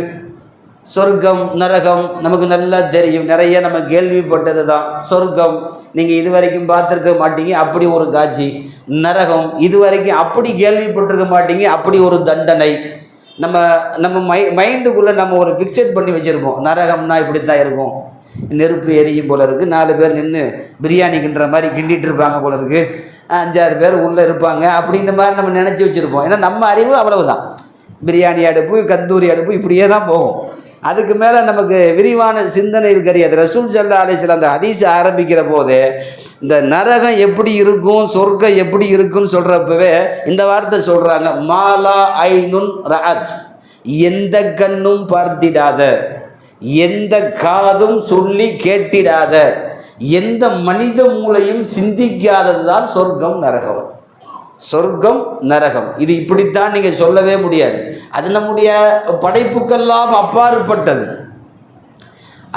சொர்க்கம் நரகம் நமக்கு நல்லா தெரியும், நிறைய நம்ம கேள்விப்பட்டது தான். சொர்க்கம் நீங்கள் இது வரைக்கும் பார்த்துருக்க மாட்டீங்க, அப்படி ஒரு காட்சி. நரகம் இது வரைக்கும் அப்படி கேள்விப்பட்டிருக்க மாட்டீங்க, அப்படி ஒரு தண்டனை. நம்ம மைண்டுக்குள்ளே நம்ம ஒரு ஃபிக்ஸட் பண்ணி வச்சுருப்போம், நரகம்னா இப்படி தான் இருக்கும், நெருப்பு எரியும் போல இருக்குது, 4 பேர் நின்று பிரியாணி கிண்டுற மாதிரி கிண்டிகிட்டு இருப்பாங்க போல இருக்குது, 5-6 பேர் உள்ளே இருப்பாங்க, அப்படின்ற மாதிரி நம்ம நினச்சி வச்சுருப்போம். ஏன்னா நம்ம அறிவு அவ்வளவுதான், பிரியாணி அடுப்பு, கந்தூரி அடுப்பு, இப்படியே தான் போகும். அதுக்கு மேலே நமக்கு விரிவான சிந்தனை கிடையாது. ரசூல் ஸல்லல்லாஹு அலைஹி வஸல்லம் அந்த ஹதீஸ் ஆரம்பிக்கிற போது இந்த நரகம் எப்படி இருக்கும், சொர்க்கம் எப்படி இருக்குன்னு சொல்கிறப்பவே இந்த வார்த்தை சொல்கிறாங்க, மாலா ஐனுன் ரஅத், எந்த கண்ணும் பார்த்திடாத, எந்த காதும் சொல்லி கேட்டிடாத, எந்த மனித மூளையும் சிந்திக்காததுதான் சொர்க்கம் நரகம். சொர்க்கம் நரகம் இது இப்படித்தான் நீங்கள் சொல்லவே முடியாது, அது நம்முடைய படைப்புக்கெல்லாம் அப்பாற்பட்டது.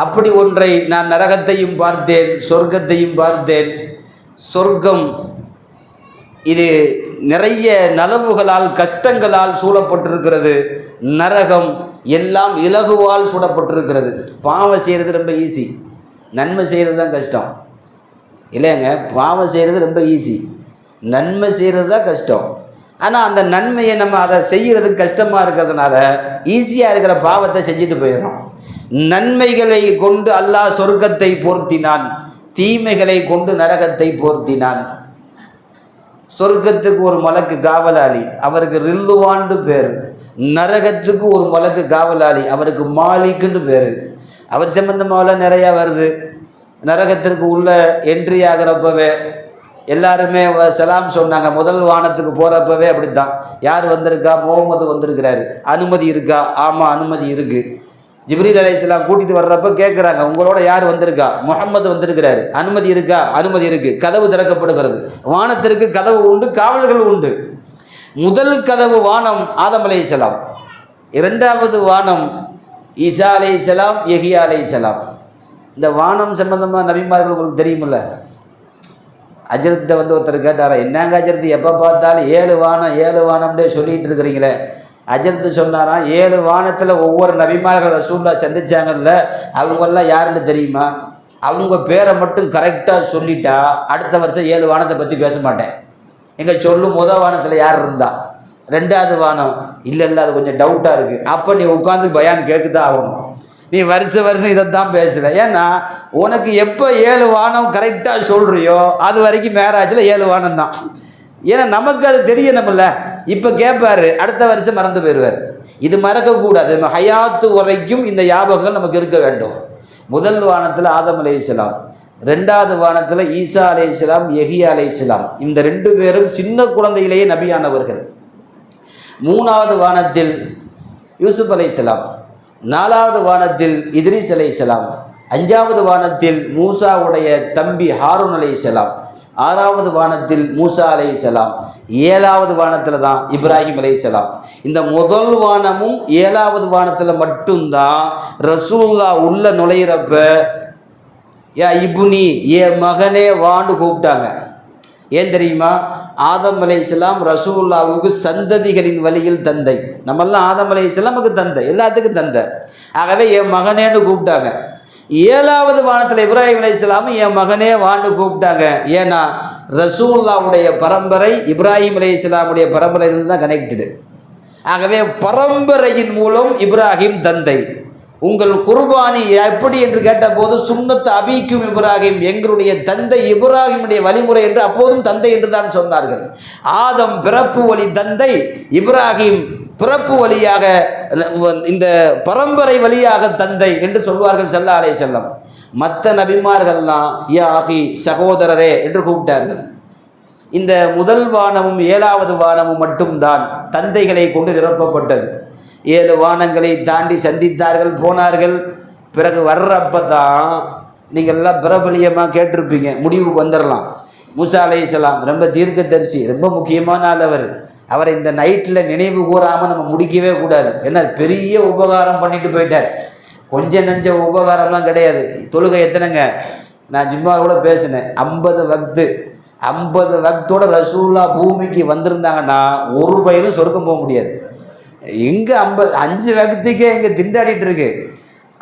அப்படி ஒன்றை நான் நரகத்தையும் பார்த்தேன், சொர்க்கத்தையும் பார்த்தேன். சொர்க்கம் இது நிறைய நலவுகளால் கஷ்டங்களால் சூழப்பட்டிருக்கிறது. நரகம் எல்லாம் இலகுவால் சூழப்பட்டிருக்கிறது. பாவம் செய்கிறது ரொம்ப ஈஸி, நன்மை செய்கிறது தான் கஷ்டம் இல்லைங்க. பாவம் செய்கிறது ரொம்ப ஈஸி, நன்மை செய்கிறது தான் கஷ்டம். ஆனால் அந்த நன்மையை நம்ம அதை செய்யறதுக்கு கஷ்டமாக இருக்கிறதுனால ஈஸியாக இருக்கிற பாவத்தை செஞ்சுட்டு போயிடும். நன்மைகளை கொண்டு அல்லாஹ் சொர்க்கத்தை போர்த்தினான், தீமைகளை கொண்டு நரகத்தை போர்த்தினான். சொர்க்கத்துக்கு ஒரு மலக்கு காவலாளி, அவருக்கு ரில்லுவான்னு பேர். நரகத்துக்கு ஒரு மலக்கு காவலாளி, அவருக்கு மாலிக்குன்னு பேர். அவர் சம்பந்தமாக நிறையா வருது. நரகத்திற்கு உள்ள என்ட்ரி ஆகிறப்பவே எல்லாருமே சலாம் சொன்னாங்க. முதல் வானத்துக்கு போகிறப்பவே அப்படித்தான். யார் வந்திருக்கா? முகமது வந்திருக்கிறாரு. அனுமதி இருக்கா? ஆமாம் அனுமதி இருக்கு. ஜிப்ரீல் அலைஹிஸ்ஸலாம் கூட்டிட்டு வர்றப்ப கேட்குறாங்க, உங்களோட யார் வந்திருக்கா? முகமது வந்திருக்கிறாரு. அனுமதி இருக்கா? அனுமதி இருக்கு. கதவு திறக்கப்படுகிறது. வானத்திற்கு கதவு உண்டு, காவல்கள் உண்டு. முதல் கதவு வானம் ஆதம் அலைஹிஸ்ஸலாம், இரண்டாவது வானம் ஈசா அலைஹிஸ்ஸலாம், யஹ்யா அலைஹிஸ்ஸலாம். இந்த வானம் சம்பந்தமாக நபிமார்கள் உங்களுக்கு தெரியுமில்ல. அஜரத்திட்ட வந்து ஒருத்தர் கேட்டாரா, என்னங்க அஜரத்து எப்போ பார்த்தாலும் 7 வானம் 7 வானம்னே சொல்லிட்டு இருக்கிறீங்களே? அஜரத்து சொன்னாராம், 7 வானத்தில் ஒவ்வொரு நபிமார்கள் ரசூலுல்லாஹ் சந்திச்சாங்கல்ல, அவங்கெல்லாம் யாருன்னு தெரியுமா? அவங்க பேரை மட்டும் கரெக்டாக சொல்லிட்டா அடுத்த வருஷம் 7 வானத்தை பற்றி பேச மாட்டேன். எங்க சொல்லும் முதல் வானத்தில் யார் இருந்தா, 2வது வானம் இல்லை அது கொஞ்சம் டவுட்டாக இருக்குது. அப்போ நீ உட்காந்து பயான் கேட்குதான் ஆகணும். நீ வருஷம் இதைத்தான் பேசுவேன். ஏன்னா உனக்கு எப்போ 7 வானம் கரெக்டாக சொல்கிறியோ அது வரைக்கும் மேராஜில் 7 வானம் தான். ஏன்னா நமக்கு அது தெரியணும்ல. இப்போ கேட்பாரு, அடுத்த வருஷம் மறந்து போயிடுவார். இது மறக்கக்கூடாது. ஹயாத்து வரைக்கும் இந்த ஞாபகங்கள் நமக்கு இருக்க வேண்டும். முதல் வானத்தில் ஆதம் அலைஹிஸ்ஸலாம், 2வது வானத்தில் ஈசா அலைஹிஸ்ஸலாம், யஹ்யா அலைஹிஸ்ஸலாம். இந்த 2 பேரும் சின்ன குழந்தையிலேயே நபியானவர்கள். 3வது வானத்தில் யூசுப் அலைஹிஸ்ஸலாம், 4வது வானத்தில் இத்ரீஸ் அலைஹிஸ்ஸலாம், 5வது வானத்தில் மூசாவுடைய தம்பி ஹாரூன் அலைஹிஸ்ஸலாம், 6வது வானத்தில் மூசா அலைஹிஸ்ஸலாம், 7வது வானத்தில் தான் இப்ராஹிம் அலைஹிஸ்ஸலாம். இந்த முதல் வானமும் 7வது வானத்தில் மட்டும்தான் ரசூலுல்லாஹ் உள்ள நுழையிறப்ப யா இப்னி, ஏ மகனே வான்னு கூப்பிட்டாங்க. ஏன் தெரியுமா? ஆதம் அலைஹிஸ்ஸலாம் ரசூலுல்லாஹ்வுக்கு சந்ததிகளின் வழியில் தந்தை. நம்மெல்லாம் ஆதம் அலைஹிஸ்ஸலாமுக்கு தந்தை, எல்லாத்துக்கும் தந்தை. ஆகவே என் மகனேன்னு கூப்பிட்டாங்க. 7வது வானத்தில் இப்ராஹிம் அலைஹிஸ்ஸலாமும் என் மகனே வான்னு கூப்பிட்டாங்க. ஏன்னா ரசூலுல்லாஹ்வுடைய பரம்பரை இப்ராஹிம் அலைஹிஸ்ஸலாமுடைய பரம்பரையிலிருந்து தான் கனெக்டடு. ஆகவே பரம்பரையின் மூலம் இப்ராஹிம் தந்தை. உங்கள் குர்பானி எப்படி என்று கேட்டபோது சுன்னத் அபீக்கும் இப்ராஹிம், எங்களுடைய தந்தை இப்ராஹிமுடைய வழிமுறை என்று அப்போதும் தந்தை என்று தான் சொன்னார்கள். ஆதம் பிறப்பு வழி தந்தை, இப்ராஹிம் பிறப்பு வழியாக இந்த பரம்பரை வழியாக தந்தை என்று சொல்வார்கள் ஸல்லல்லாஹு அலைஹி வஸல்லம். மற்ற நபிமார்கள்லாம் யா அஹி, சகோதரரே என்று கூப்பிட்டார்கள். இந்த முதல் வானமும் 7வது வானமும் மட்டும்தான் தந்தைகளை கொண்டு நிரப்பப்பட்டது. 7 வானங்களை தாண்டி சந்தித்தார்கள், போனார்கள். பிறகு வர்றப்ப தான் நீங்கள் எல்லாம் பிரபலியமாக கேட்டிருப்பீங்க. முடிவுக்கு வந்துடலாம். மூசா அலைஹிஸ்ஸலாம் ரொம்ப தீர்க்கதரிசி, ரொம்ப முக்கியமான ஆள். அவரை இந்த நைட்டில் நினைவு கூறாமல் நம்ம முடிக்கவே கூடாது. ஏன்னா பெரிய உபகாரம் பண்ணிட்டு போயிட்டார். கொஞ்சம் நெஞ்ச உபகாரம்லாம் கிடையாது. தொழுகை எத்தனைங்க? நான் ஜும்மா கூட பேசினேன். 50 வக்து. 50 வக்தோட ரசூலுல்லாஹ் பூமிக்கு வந்திருந்தாங்கன்னா ஒரு பயிலும் சொர்க்கம் போக முடியாது. எங்கே 5 வக்துக்கே இங்கே திண்டாடிட்டு இருக்கு.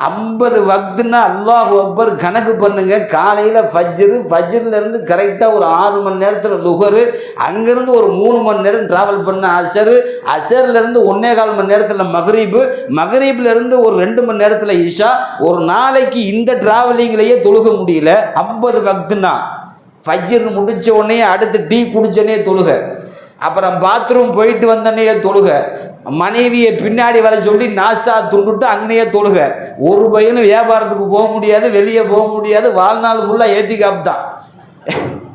50 வக்துன்னா அல்லாஹு அக்பர் கணக்கு பண்ணுங்க. காலையில் ஃபஜ்ர்லேருந்து கரெக்டாக ஒரு 6 மணி நேரத்தில் லுஹரு, அங்கேருந்து ஒரு 3 மணி நேரம் ட்ராவல் பண்ண அசரு, அசர்லேருந்து 1.25 மணி நேரத்தில் மக்ரீபு, மக்ரீப்லேருந்து ஒரு 2 மணி நேரத்தில் இஷா. ஒரு நாளைக்கு இந்த ட்ராவலிங்லேயே தொழுக முடியல. 50 வக்துன்னா ஃபஜ்ர் முடித்த உடனே அடுத்து டீ குடிச்சோடனே தொழுக, அப்புறம் பாத்ரூம் போயிட்டு வந்தோடனே தொழுக, மனைவியை பின்னாடி வர சொல்லி நாஸ்தா துண்டுட்டு அங்கேயே தொழுக. ஒரு பையனும் வியாபாரத்துக்கு போக முடியாது, வெளியே போக முடியாது. வாழ்நாள் ஃபுல்லாக ஏத்திக்காப்பு தான்.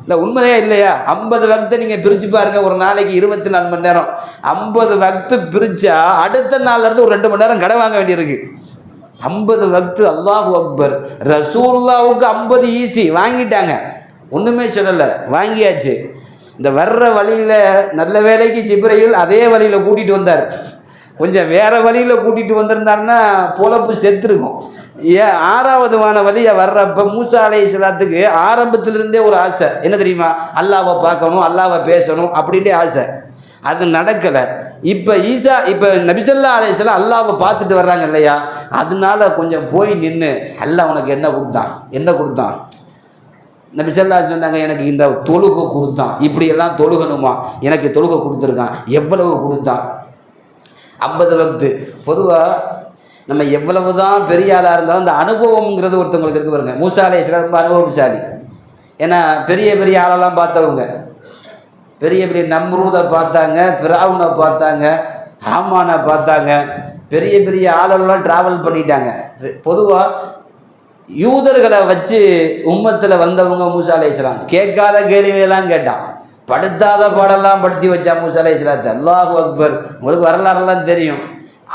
இல்லை உண்மையே இல்லையா? 50 வக்தை நீங்கள் பிரித்து பாருங்க. ஒரு நாளைக்கு 24 மணி நேரம். 50 வக்து பிரித்தா அடுத்த நாள்லேருந்து ஒரு 2 மணி நேரம் கடை வாங்க வேண்டியிருக்கு. 50 வக்து. அல்லாஹு அக்பர். ரசூலுல்லாஹ்வுக்கு 50 ஈஸி, வாங்கிட்டாங்க. ஒன்றுமே சொல்லலை, வாங்கியாச்சு. இந்த வர்ற வழியில் நல்ல வேலைக்கு ஜிப்ரீல் அதே வழியில் கூட்டிகிட்டு வந்தார். கொஞ்சம் வேறு வழியில் கூட்டிகிட்டு வந்திருந்தாருன்னா பொழப்பு செத்துருக்கும். 6வது வான வழியை வர்றப்ப மூசா அலைஹிஸ்ஸலாத்துக்கு ஆரம்பத்திலிருந்தே ஒரு ஆசை. என்ன தெரியுமா? அல்லாஹ்வை பார்க்கணும், அல்லாஹ்வை பேசணும் அப்படின்ட்டு ஆசை. அது நடக்கலை. இப்போ நபி ஸல்லல்லாஹு அலைஹி வஸல்லம் அல்லாஹ்வை பார்த்துட்டு வர்றாங்க இல்லையா? அதனால கொஞ்சம் போய் நின்று அல்லாஹ் உனக்கு என்ன கொடுத்தான், நபி ஸல்லல்லாஹு அலைஹி சொன்னாங்க, எனக்கு இந்த தொழுகை கொடுத்தான், இப்படியெல்லாம் தொழுகணுமா, எனக்கு தொழுகை கொடுத்துருக்கான். எவ்வளவு கொடுத்தான்? 50 வக்து. பொதுவாக நம்ம எவ்வளவு தான் பெரிய ஆளாக இருந்தாலும் அந்த அனுபவம்ங்கிறது ஒருத்தவங்களுக்கு இருக்கு பாருங்க. மூசா அலைஹிஸ்ஸலாம் ரொம்ப அனுபவசாலி. ஏன்னா பெரிய பெரிய ஆளெல்லாம் பார்த்தவங்க, பெரிய பெரிய நம்ரூதை பார்த்தாங்க, ஃபிரௌனை பார்த்தாங்க, ஹாமானை பார்த்தாங்க, பெரிய பெரிய ஆளெல்லாம் ட்ராவல் பண்ணிட்டாங்க. பொதுவாக யூதர்களை வச்சு உம்மத்தில் வந்தவங்க மூசா அலைஹிஸ்ஸலாம் கேட்காத கேள்வியெல்லாம் கேட்டான், படுத்தாத பாடெல்லாம் படுத்தி வச்சா மூசா அலைஹிஸ்ஸலாத்தை. அல்லாஹு அக்பர். உங்களுக்கு வரலாறுலாம் தெரியும்.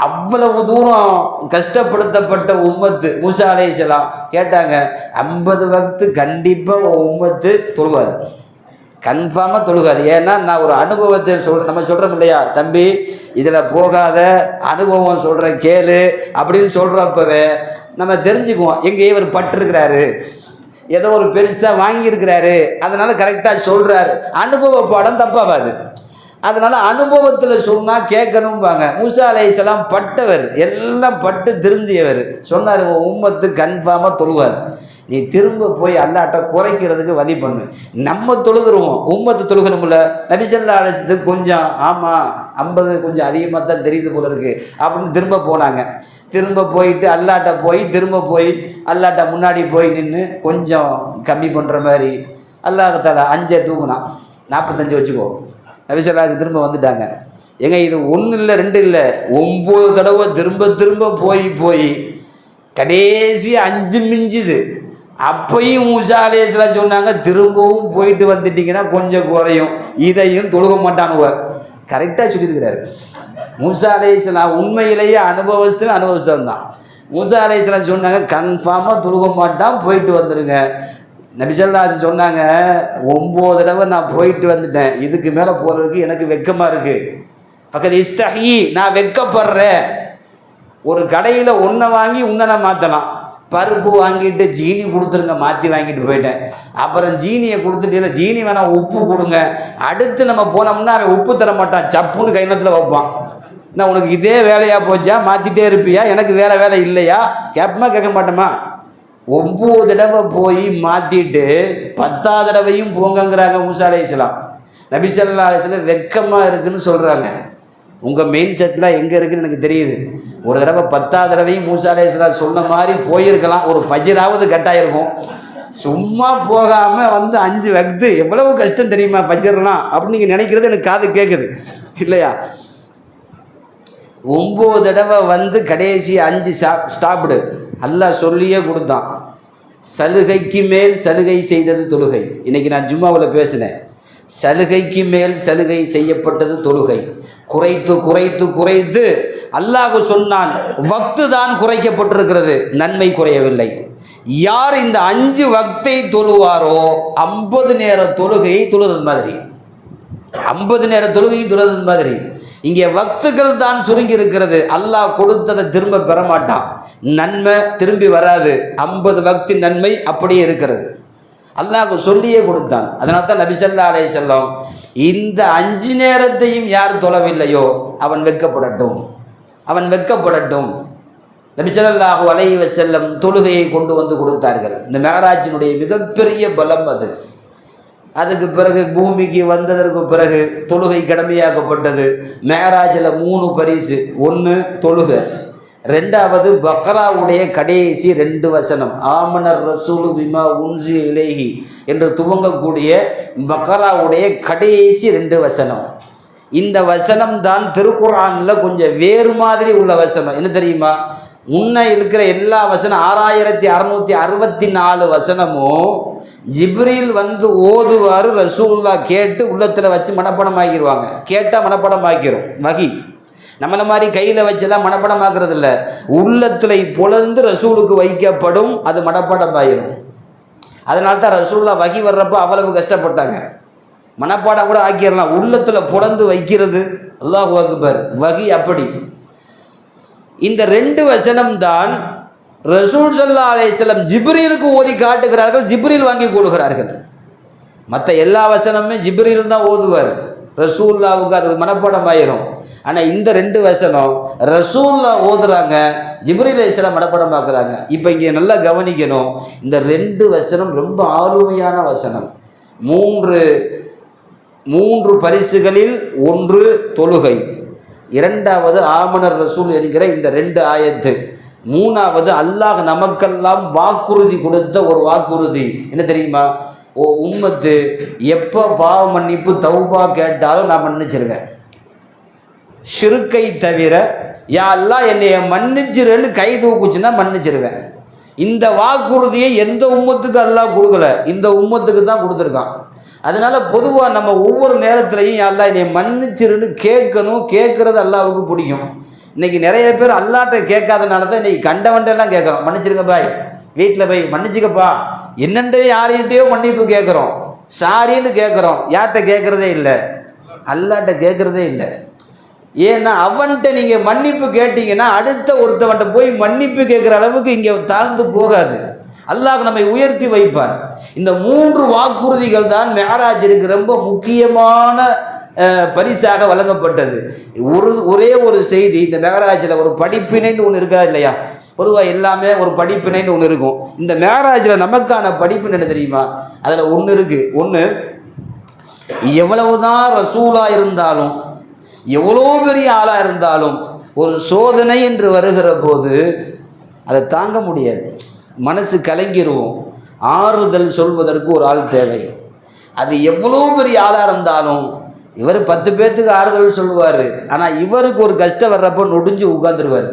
அவ்வளவு தூரம் கஷ்டப்படுத்தப்பட்ட உம்மத்து மூசா அலைஹிஸ்ஸலாம் கேட்டாங்க, 50 வக்து கண்டிப்பாக உம்மத்து தொழுவாது, கன்ஃபார்மாக தொழுகாது. ஏன்னா நான் ஒரு அனுபவத்தை சொல்கிறேன். நம்ம சொல்கிறோம் இல்லையா, தம்பி இதில் போகாத, அனுபவம் சொல்கிறேன் கேளு அப்படின்னு சொல்கிறப்பவே நம்ம தெரிஞ்சுக்குவோம், எங்கே இவர் பட்டிருக்கிறாரு, ஏதோ ஒரு பெருசாக வாங்கியிருக்கிறாரு, அதனால கரெக்டாக சொல்கிறாரு. அனுபவ பாடம் தப்பாகாது. அதனால அனுபவத்தில் சொன்னால் கேட்கணும்பாங்க. மூசா அலைஹிஸ்ஸலாம் பட்டவர், எல்லாம் பட்டு திருந்தியவர். சொன்னார், உம்மத்து கன்ஃபார்மாக தொழுவார், நீ திரும்ப போய் அல்லாட்ட குறைக்கிறதுக்கு வழி பண்ணு. நம்ம தொழுதுருவோம், உம்மத்து தொழுகணும்ல. நபி ஸல்லல்லாஹு அலைஹி வஸல்லம் கொஞ்சம் ஆமாம் 50 கொஞ்சம் அதிகமாக தான் தெரியுது போல இருக்கு அப்படின்னு திரும்ப போனாங்க. திரும்ப போயிட்டு அல்லாட்ட போய் திரும்ப போய் அல்லாட்ட முன்னாடி போய் நின்று கொஞ்சம் கம்மி பண்ணுற மாதிரி அல்லாஹ் தஆலா 5 தூக்குனான், 45 வச்சுக்கோ. நபி ஸல்லல்லாஹு அலைஹி வஸல்லம் திரும்ப வந்துட்டாங்க. ஏங்க இது 1 இல்லை 2 இல்லை 9 தடவை திரும்ப திரும்ப போய் கடைசி 5 மிஞ்சுது. அப்பையும் மூசா அலைஹிஸ்ஸலாம் சொன்னாங்க, திரும்பவும் போயிட்டு வந்துட்டீங்கன்னா கொஞ்சம் குறையும், இதையும் தொழுக மாட்டானுவ. கரெக்டாக சொல்லியிருக்கிறாரு மூசா அலைஹிஸ்ஸலாம். உண்மையிலேயே அனுபவஸ்தம் தான். மூசா அலைஹிஸ்ஸலாம் சொன்னாங்க, கன்ஃபார்மாக தொழுக மாட்டான், போயிட்டு வந்துடுங்க. நபி ஸல்லல்லாஹு அலைஹி வஸல்லம் சொன்னாங்க, 9 தடவை நான் போயிட்டு வந்துட்டேன், இதுக்கு மேலே போகிறதுக்கு எனக்கு வெக்கமாக இருக்குது. பக்கத்து இஸ்தஹி, நான் வெக்கப்படுறேன். ஒரு கடையில் ஒன்றை வாங்கி உன்னை மாற்றலாம், பருப்பு வாங்கிட்டு ஜீனி கொடுத்துருங்க, மாற்றி வாங்கிட்டு போயிட்டேன். அப்புறம் ஜீனியை கொடுத்துட்டு, இல்லை ஜீனி வேணாம் உப்பு கொடுங்க. அடுத்து நம்ம போனோம்னா அவன் உப்பு தர மாட்டான், சப்புன்னு கைநத்தில் வைப்பான். நான் உனக்கு இதே வேலையாக போச்சா, மாற்றிட்டே இருப்பியா, எனக்கு வேற வேலை இல்லையா, கேட்பமா கேட்க மாட்டோமா? 9 தடவை போய் மாற்றிட்டு 10ஆவது தடவையும் போங்கங்கிறாங்க மூசா அலைஹிஸ்ஸலாம். நபி ஸல்லல்லாஹு அலைஹி வஸல்லம் வெக்கமாக இருக்குன்னு சொல்கிறாங்க. உங்கள் மெயின் செட்லாம் எங்கே இருக்குன்னு எனக்கு தெரியுது. ஒரு தடவை 10ஆவது தடவையும் மூசா அலைஹிஸ்ஸலாம் சொன்ன மாதிரி போயிருக்கலாம், ஒரு ஃபஜ்ராவது கட்டாயிருக்கும். சும்மா போகாமல் வந்து 5 வக்து எவ்வளவு கஷ்டம் தெரியுமா ஃபஜ்ர்லாம் அப்படின்னு நீங்கள் நினைக்கிறது எனக்கு காது கேட்குது இல்லையா? 9 தடவை வந்து கடைசி 5 ஸ்டாப்டு அல்லாஹ் சொல்லியே கொடுத்தான். சலுகைக்கு மேல் சலுகை செய்தது தொழுகை. இன்னைக்கு நான் ஜும்மாவில் பேசினேன். சலுகைக்கு மேல் சலுகை செய்யப்பட்டது தொழுகை. குறைத்து குறைத்து குறைத்து அல்லாஹ் சொன்னான், வக்து தான் குறைக்கப்பட்டிருக்கிறது, நன்மை குறையவில்லை. யார் இந்த 5 வக்தை தொழுவாரோ 50 நேர தொழுகையை தொழுது மாதிரி, 50 நேர தொழுகையை தொழுது மாதிரி. இங்கே வக்துகள் தான் சுருங்கி இருக்கிறது. அல்லாஹ் கொடுத்ததை திரும்ப பெற மாட்டான், நன்மை திரும்பி வராது. 50 வக்தி நன்மை அப்படியே இருக்கிறது. அல்லாஹ் சொல்லியே கொடுத்தான். அதனால தான் நபி ஸல்லல்லாஹு அலைஹி வஸல்லம், இந்த 5 நேரத்தையும் யார் தொழவில்லையோ அவன் வெட்கப்படட்டும், அவன் வெட்கப்படட்டும். நபி ஸல்லல்லாஹு அலைஹி வஸல்லம் தொழுகையை கொண்டு வந்து கொடுத்தார்கள். இந்த மெஹராஜினுடைய மிகப்பெரிய பலம் அது. அதுக்கு பிறகு பூமிக்கு வந்ததற்கு பிறகு தொழுகை கடமையாக்கப்பட்டது. மெஹராஜில் 3 பரிசு. 1 தொழுகை, 2வது பக்ராவுடைய கடைசி 2 வசனம், ஆமனர் ரசூலு பிமா உன்சி இலைஹி என்று துவங்கக்கூடிய பக்ராவுடைய கடைசி 2 வசனம். இந்த வசனம் தான் திருக்குர்ஆனில் கொஞ்சம் வேறு மாதிரி உள்ள வசனம். என்ன தெரியுமா? முன்ன இருக்கிற எல்லா வசனம் 6664 வசனமும் ஜிப்ரீல் வந்து ஓதுவார், ரசூலுல்லாஹ் கேட்டு உள்ளத்தில் வச்சு மனப்பாடம் ஆக்கிடுவாங்க. கேட்டால் மனப்பாடம் ஆக்கிரும் வகி. நம்மளை மாதிரி கையில் வச்செல்லாம் மனப்பாடம் ஆக்குறது இல்லை, உள்ளத்தில் பொழந்து ரசூலுக்கு வைக்கப்படும், அது மனப்பாடம் ஆகிரும். அதனால தான் ரசூலுல்லாஹ் வகி வர்றப்போ அவ்வளவு கஷ்டப்பட்டாங்க. மனப்பாடம் கூட ஆக்கிடலாம், உள்ளத்தில் பொழந்து வைக்கிறது. அல்லாஹு அக்பர். வகி அப்படி. இந்த 2 வசனம் தான் ரசூல் ஸல்லல்லாஹு அலைஹி வஸல்லம் ஜிப்ரீலுக்கு ஓதி காட்டுகிறார்கள், ஜிப்ரீல் வாங்கி கொள்கிறார்கள். மற்ற எல்லா வசனமுமே ஜிப்ரீல் தான் ஓதுவார், ரசூலுல்லாஹ்வுக்கு அது மனப்பாடம் ஆயிரும். ஆனால் இந்த 2 வசனம் ரசூலுல்லாஹ் ஓதுறாங்க, ஜிப்ரீல் அலைஹிஸ்ஸலாம் மனப்பாடம் பார்க்குறாங்க. இப்போ இங்கே நல்லா கவனிக்கணும், இந்த 2 வசனம் ரொம்ப ஆளுமையான வசனம். மூன்று பரிசுகளில் ஒன்று தொழுகை, இரண்டாவது ஆமனர் ரசூல் என்கிற இந்த 2 ஆயத்து, மூணாவது அல்லாஹ் நமக்கெல்லாம் வாக்குறுதி கொடுத்த ஒரு வாக்குறுதி என்ன தெரியுமா? ஓ உம்மத்து, எப்போ பாவ மன்னிப்பு தௌபா கேட்டாலும் நான் மன்னிச்சிருவேன், ஷிர்கை தவிர. யா அல்லாஹ் என்னைய மன்னிச்சிருன்னு கை தூக்குச்சுன்னா மன்னிச்சிருவேன். இந்த வாக்குறுதியை எந்த உம்மத்துக்கு அல்லாஹ் கொடுக்கல, இந்த உம்மத்துக்கு தான் கொடுத்துருக்கான். அதனால பொதுவாக நம்ம ஒவ்வொரு நேரத்திலையும் யா அல்லாஹ் என்னை மன்னிச்சிருன்னு கேட்கணும். கேட்கறது அல்லாஹ்வுக்கு பிடிக்கும். இன்னைக்கு நிறைய பேர் அல்லாட்ட கேட்காதனால தான் இன்னைக்கு கண்டவன்ட்டெல்லாம் கேட்குறோம். மன்னிச்சிருங்க பாய், வீட்டில் போய் மன்னிச்சுக்கப்பா, என்னண்டே யார்கிட்டயோ மன்னிப்பு கேட்குறோம், சாரின்னு கேட்குறோம். யார்கிட்ட கேட்குறதே இல்லை, அல்லாட்ட கேட்குறதே இல்லை. ஏன்னா அவன்கிட்ட நீங்கள் மன்னிப்பு கேட்டீங்கன்னா அடுத்த ஒருத்தவன்ட்ட போய் மன்னிப்பு கேட்குற அளவுக்கு இங்கே தாழ்ந்து போகாது. அல்லாஹ் நம்மை உயர்த்தி வைப்பான். இந்த 3 வாக்குறுதிகள் தான் மேராஜிற்கு ரொம்ப முக்கியமான பரிசாக வழங்கப்பட்டது. ஒரே ஒரு செய்தி, இந்த மேராஜில் ஒரு படிப்பினைன்னு ஒன்று இருக்கா இல்லையா? பொதுவாக எல்லாமே ஒரு படிப்பினைன்னு ஒன்று இருக்கும். இந்த மேராஜில் நமக்கான படிப்பினை என்ன தெரியுமா? அதில் ஒன்று இருக்குது. ஒன்று, எவ்வளவுதான் ரசூலா இருந்தாலும், எவ்வளோ பெரிய ஆளாக இருந்தாலும், ஒரு சோதனை என்று வருகிற போது அதை தாங்க முடியாது, மனசு கலங்கிடுவோம். ஆறுதல் சொல்வதற்கு ஒரு ஆள் தேவை. அது எவ்வளோ பெரிய ஆளாக இருந்தாலும், இவர் 10 பேர்த்துக்கு ஆறுதல் சொல்லுவார், ஆனால் இவருக்கு ஒரு கஷ்டம் வர்றப்போ நொடிஞ்சு உட்காந்துருவார்.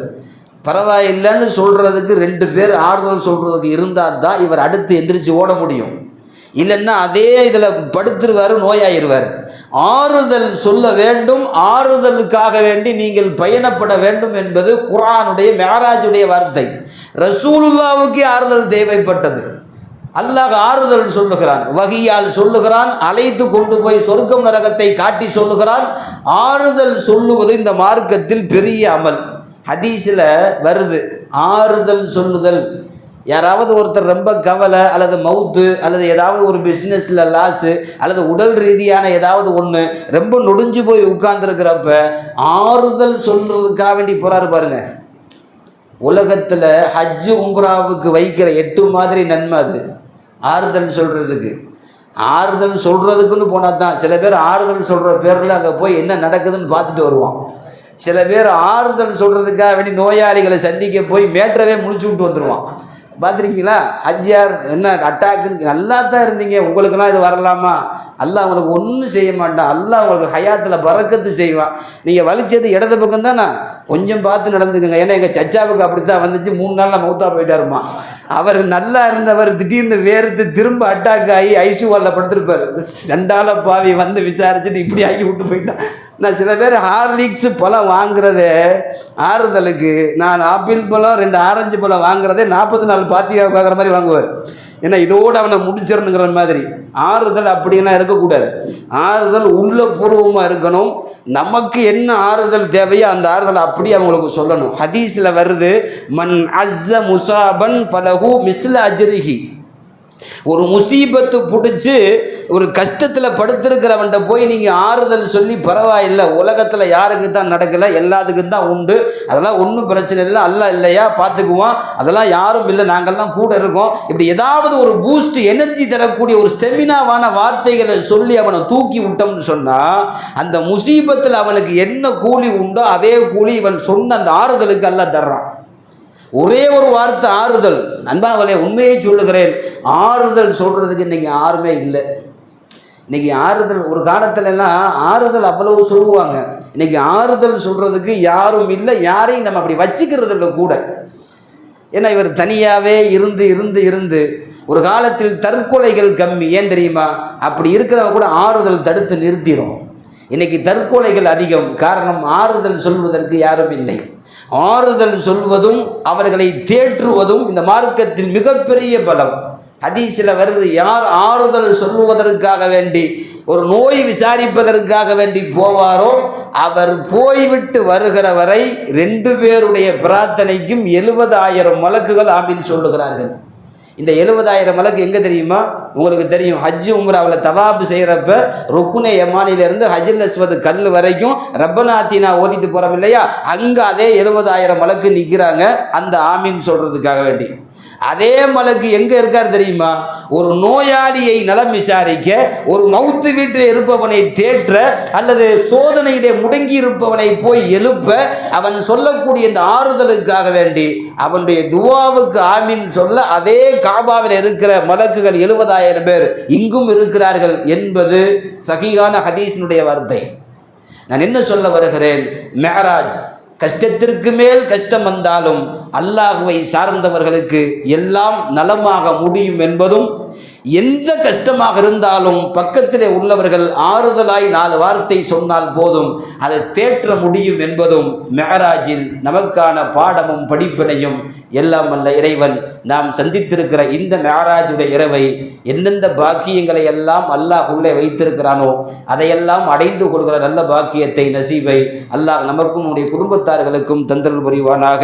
பரவாயில்லைன்னு சொல்கிறதுக்கு 2 பேர் ஆறுதல் சொல்கிறதுக்கு இருந்தால் தான் இவர் அடுத்து எந்திரிச்சு ஓட முடியும். இல்லைன்னா அதே இதில் படுத்துருவார், நோயாயிருவார். ஆறுதல் சொல்ல வேண்டும், ஆறுதலுக்காக வேண்டி நீங்கள் பயணப்பட வேண்டும் என்பது குர்ஆனுடைய மேராஜுடைய வார்த்தை. ரசூலுல்லாவுக்கே ஆறுதல் தேவைப்பட்டது. அல்லாஹ் ஆறுதல் சொல்லுகிறான், வகியால் சொல்லுகிறான், அழைத்து கொண்டு போய் சொர்க்கம் நரகத்தை காட்டி சொல்லுகிறான். ஆறுதல் சொல்லுவது இந்த மார்க்கத்தில் பெரிய அமல். ஹதீஸில் வருது, ஆறுதல் சொல்லுதல். யாராவது ஒருத்தர் ரொம்ப கவலை அல்லது மவுத்து அல்லது ஏதாவது ஒரு பிஸ்னஸில் லாஸு அல்லது உடல் ரீதியான ஏதாவது ஒன்று ரொம்ப நொடிஞ்சு போய் உட்கார்ந்துருக்கிறப்ப ஆறுதல் சொல்றதுக்காக வேண்டி போறாரு பாருங்க. உலகத்தில் ஹஜ்ஜு உம்ராவுக்கு வைக்கிற 8 மாதிரி நன்மை அது. ஆறுதல் சொல்றதுக்கு, ஆறுதல் சொல்றதுக்குன்னு போனால் தான். சில பேர் ஆறுதல் சொல்கிற பேரில் அங்கே போய் என்ன நடக்குதுன்னு பார்த்துட்டு வருவான். சில பேர் ஆறுதல் சொல்கிறதுக்காக வேண்டி நோயாளிகளை சந்திக்க போய் மேற்றவே முடிச்சு விட்டு வந்துடுவான். பார்த்துருக்கீங்களா? ஹஜ்ஜியார் என்ன அட்டாக்குன்னு நல்லா தான் இருந்தீங்க, உங்களுக்கெல்லாம் இது வரலாமா? அல்லாஹ் உங்களுக்கு ஒன்றும் செய்ய மாட்டான். அல்லாஹ் உங்களுக்கு ஹயாத்தில் பறக்கத்து செய்வான். நீங்கள் வலிச்சது இடது பக்கம் தானே, கொஞ்சம் பார்த்து நடந்துக்குங்க. ஏன்னா எங்கள் சச்சாவுக்கு அப்படி தான் வந்துச்சு, 3 நாளில் மௌத்தா போயிட்டாருமா. அவர் நல்லா இருந்தவர் திடீர்னு வேறுத்து திரும்ப அட்டாக் ஆகி ஐசியூவில் படுத்திருப்பார். 2 பாவி வந்து விசாரிச்சுட்டு இப்படி ஆகி விட்டு போயிட்டான். நான் சில பேர் ஹார்லிக்ஸ் பழம் வாங்குறதே ஆறுதலுக்கு, நான் ஆப்பிள் பழம் 2 ஆரஞ்சு பழம் வாங்குறதே 40 நாள் பாத்தியா பார்க்குற மாதிரி வாங்குவார். ஏன்னா இதோடு அவனை முடிச்சிடணுங்கிற மாதிரி. ஆறுதல் அப்படிலாம் இருக்கக்கூடாது. ஆறுதல் உள்ள பூர்வமாக இருக்கணும். நமக்கு என்ன ஆறுதல் தேவையோ அந்த ஆறுதல் அப்படி அவங்களுக்கு சொல்லணும். ஹதீஸில் வருது, மன் அஸ்ஸ முசாபன் ஃபலஹு மிஸ்ல அஜ்ரிஹி. ஒரு முசீபத்து பிடிச்சி ஒரு கஷ்டத்தில் படுத்திருக்கிறவன்ட்ட போய் நீங்கள் ஆறுதல் சொல்லி பரவாயில்லை, உலகத்தில் யாருக்கு தான் நடக்கலை, எல்லாத்துக்கும் தான் உண்டு, அதெல்லாம் ஒன்றும் பிரச்சனை இல்லை, அல்லாஹ் இல்லையா பார்த்துக்குவோம், அதெல்லாம் யாரும் இல்லை, நாங்கள்லாம் கூட இருக்கோம், இப்படி ஏதாவது ஒரு பூஸ்ட் எனர்ஜி தரக்கூடிய ஒரு ஸ்டெமினாவான வார்த்தைகளை சொல்லி அவனை தூக்கி விட்டோம்னு சொன்னால் அந்த முசீபத்தில் அவனுக்கு என்ன கூலி உண்டோ அதே கூலி இவன் சொன்ன அந்த ஆறுதலுக்கு அல்லாஹ் தர்றான். ஒரே ஒரு வார்த்தை ஆறுதல். நண்பர்களே, உண்மையை சொல்லுகிறேன், ஆறுதல் சொல்றதுக்கு இன்னைக்கு யாருமே இல்லை. இன்னைக்கு ஆறுதல், ஒரு காலத்துலலாம் ஆறுதல் அவ்வளவு சொல்லுவாங்க, இன்னைக்கு ஆறுதல் சொல்றதுக்கு யாரும் இல்லை. யாரையும் நம்ம அப்படி வச்சுக்கிறது இல்லை கூட. ஏன்னா இவர் தனியாகவே இருந்து இருந்து இருந்து ஒரு காலத்தில் தற்கொலைகள் கம்மி. ஏன் தெரியுமா? அப்படி இருக்கிறவங்க கூட ஆறுதல் தடுத்து நிறுத்திடும். இன்னைக்கு தற்கொலைகள் அதிகம். காரணம், ஆறுதல் சொல்வதற்கு யாரும் இல்லை. ஆறுதல் சொல்வதும் அவர்களை தேற்றுவதும் இந்த மார்க்கத்தில் மிகப்பெரிய பலம். ஹதீஸில் வருது, யார் ஆறுதல் சொல்லுவதற்காக வேண்டி ஒரு நோய் விசாரிப்பதற்காக வேண்டி போவாரோ அவர் போய்விட்டு வருகிற வரை 2 பேருடைய பிரார்த்தனைக்கும் 70,000 மலக்குகள் ஆமீன் சொல்லுகிறார்கள். இந்த 70,000 மலக்கு எங்கே தெரியுமா? உங்களுக்கு தெரியும், ஹஜ்ஜு உம்ராவில் தவாப்பு செய்கிறப்ப ருக்குனே யமானிலிருந்து ஹஜ்ஜுல் அஸ்வத் கல் வரைக்கும் ரப்பனாத்தினா ஓதிட்டு போகிறோம் இல்லையா, அங்கே அதே 70,000 மலக்கு நிற்கிறாங்க அந்த ஆமீன் சொல்கிறதுக்காக வேண்டி. அதே மலக்கு எங்கே இருக்கார் தெரியுமா? ஒரு நோயாளியை நலம் விசாரிக்க, ஒரு மவுத்து வீட்டில் இருப்பவனை தேற்ற, அல்லது சோதனையிலே முடங்கி இருப்பவனை போய் எழுப்ப, அவன் சொல்லக்கூடிய இந்த ஆறுதலுக்காக வேண்டி அவனுடைய துவாவுக்கு ஆமீன் சொல்ல அதே காபாவில் இருக்கிற மலக்குகள் 70,000 பேர் இங்கும் இருக்கிறார்கள் என்பது சஹீஹான ஹதீஸினுடைய வார்த்தை. நான் என்ன சொல்ல வருகிறேன்? மெஹராஜ் கஷ்டத்திற்கு மேல் கஷ்டம் வந்தாலும் அல்லாஹுவை சார்ந்தவர்களுக்கு எல்லாம் நலமாக முடியும் என்பதும், எந்த கஷ்டமாக இருந்தாலும் பக்கத்திலே உள்ளவர்கள் ஆறுதலாய் 4 வார்த்தை சொன்னால் போதும் அதை தேற்ற முடியும் என்பதும் மெஹராஜில் நமக்கான பாடமும் படிப்பினையும். எல்லாம் வல்ல இறைவன் நாம் சந்தித்திருக்கிற இந்த மெஹராஜுடைய இரவை எந்தெந்த பாக்கியங்களை எல்லாம் அல்லாஹ் உள்ளே வைத்திருக்கிறானோ அதையெல்லாம் அடைந்து கொள்கிற நல்ல பாக்கியத்தை, நசீபை அல்லாஹ் நமக்கும் நம்முடைய குடும்பத்தார்களுக்கும் தந்தல் புரிவானாக.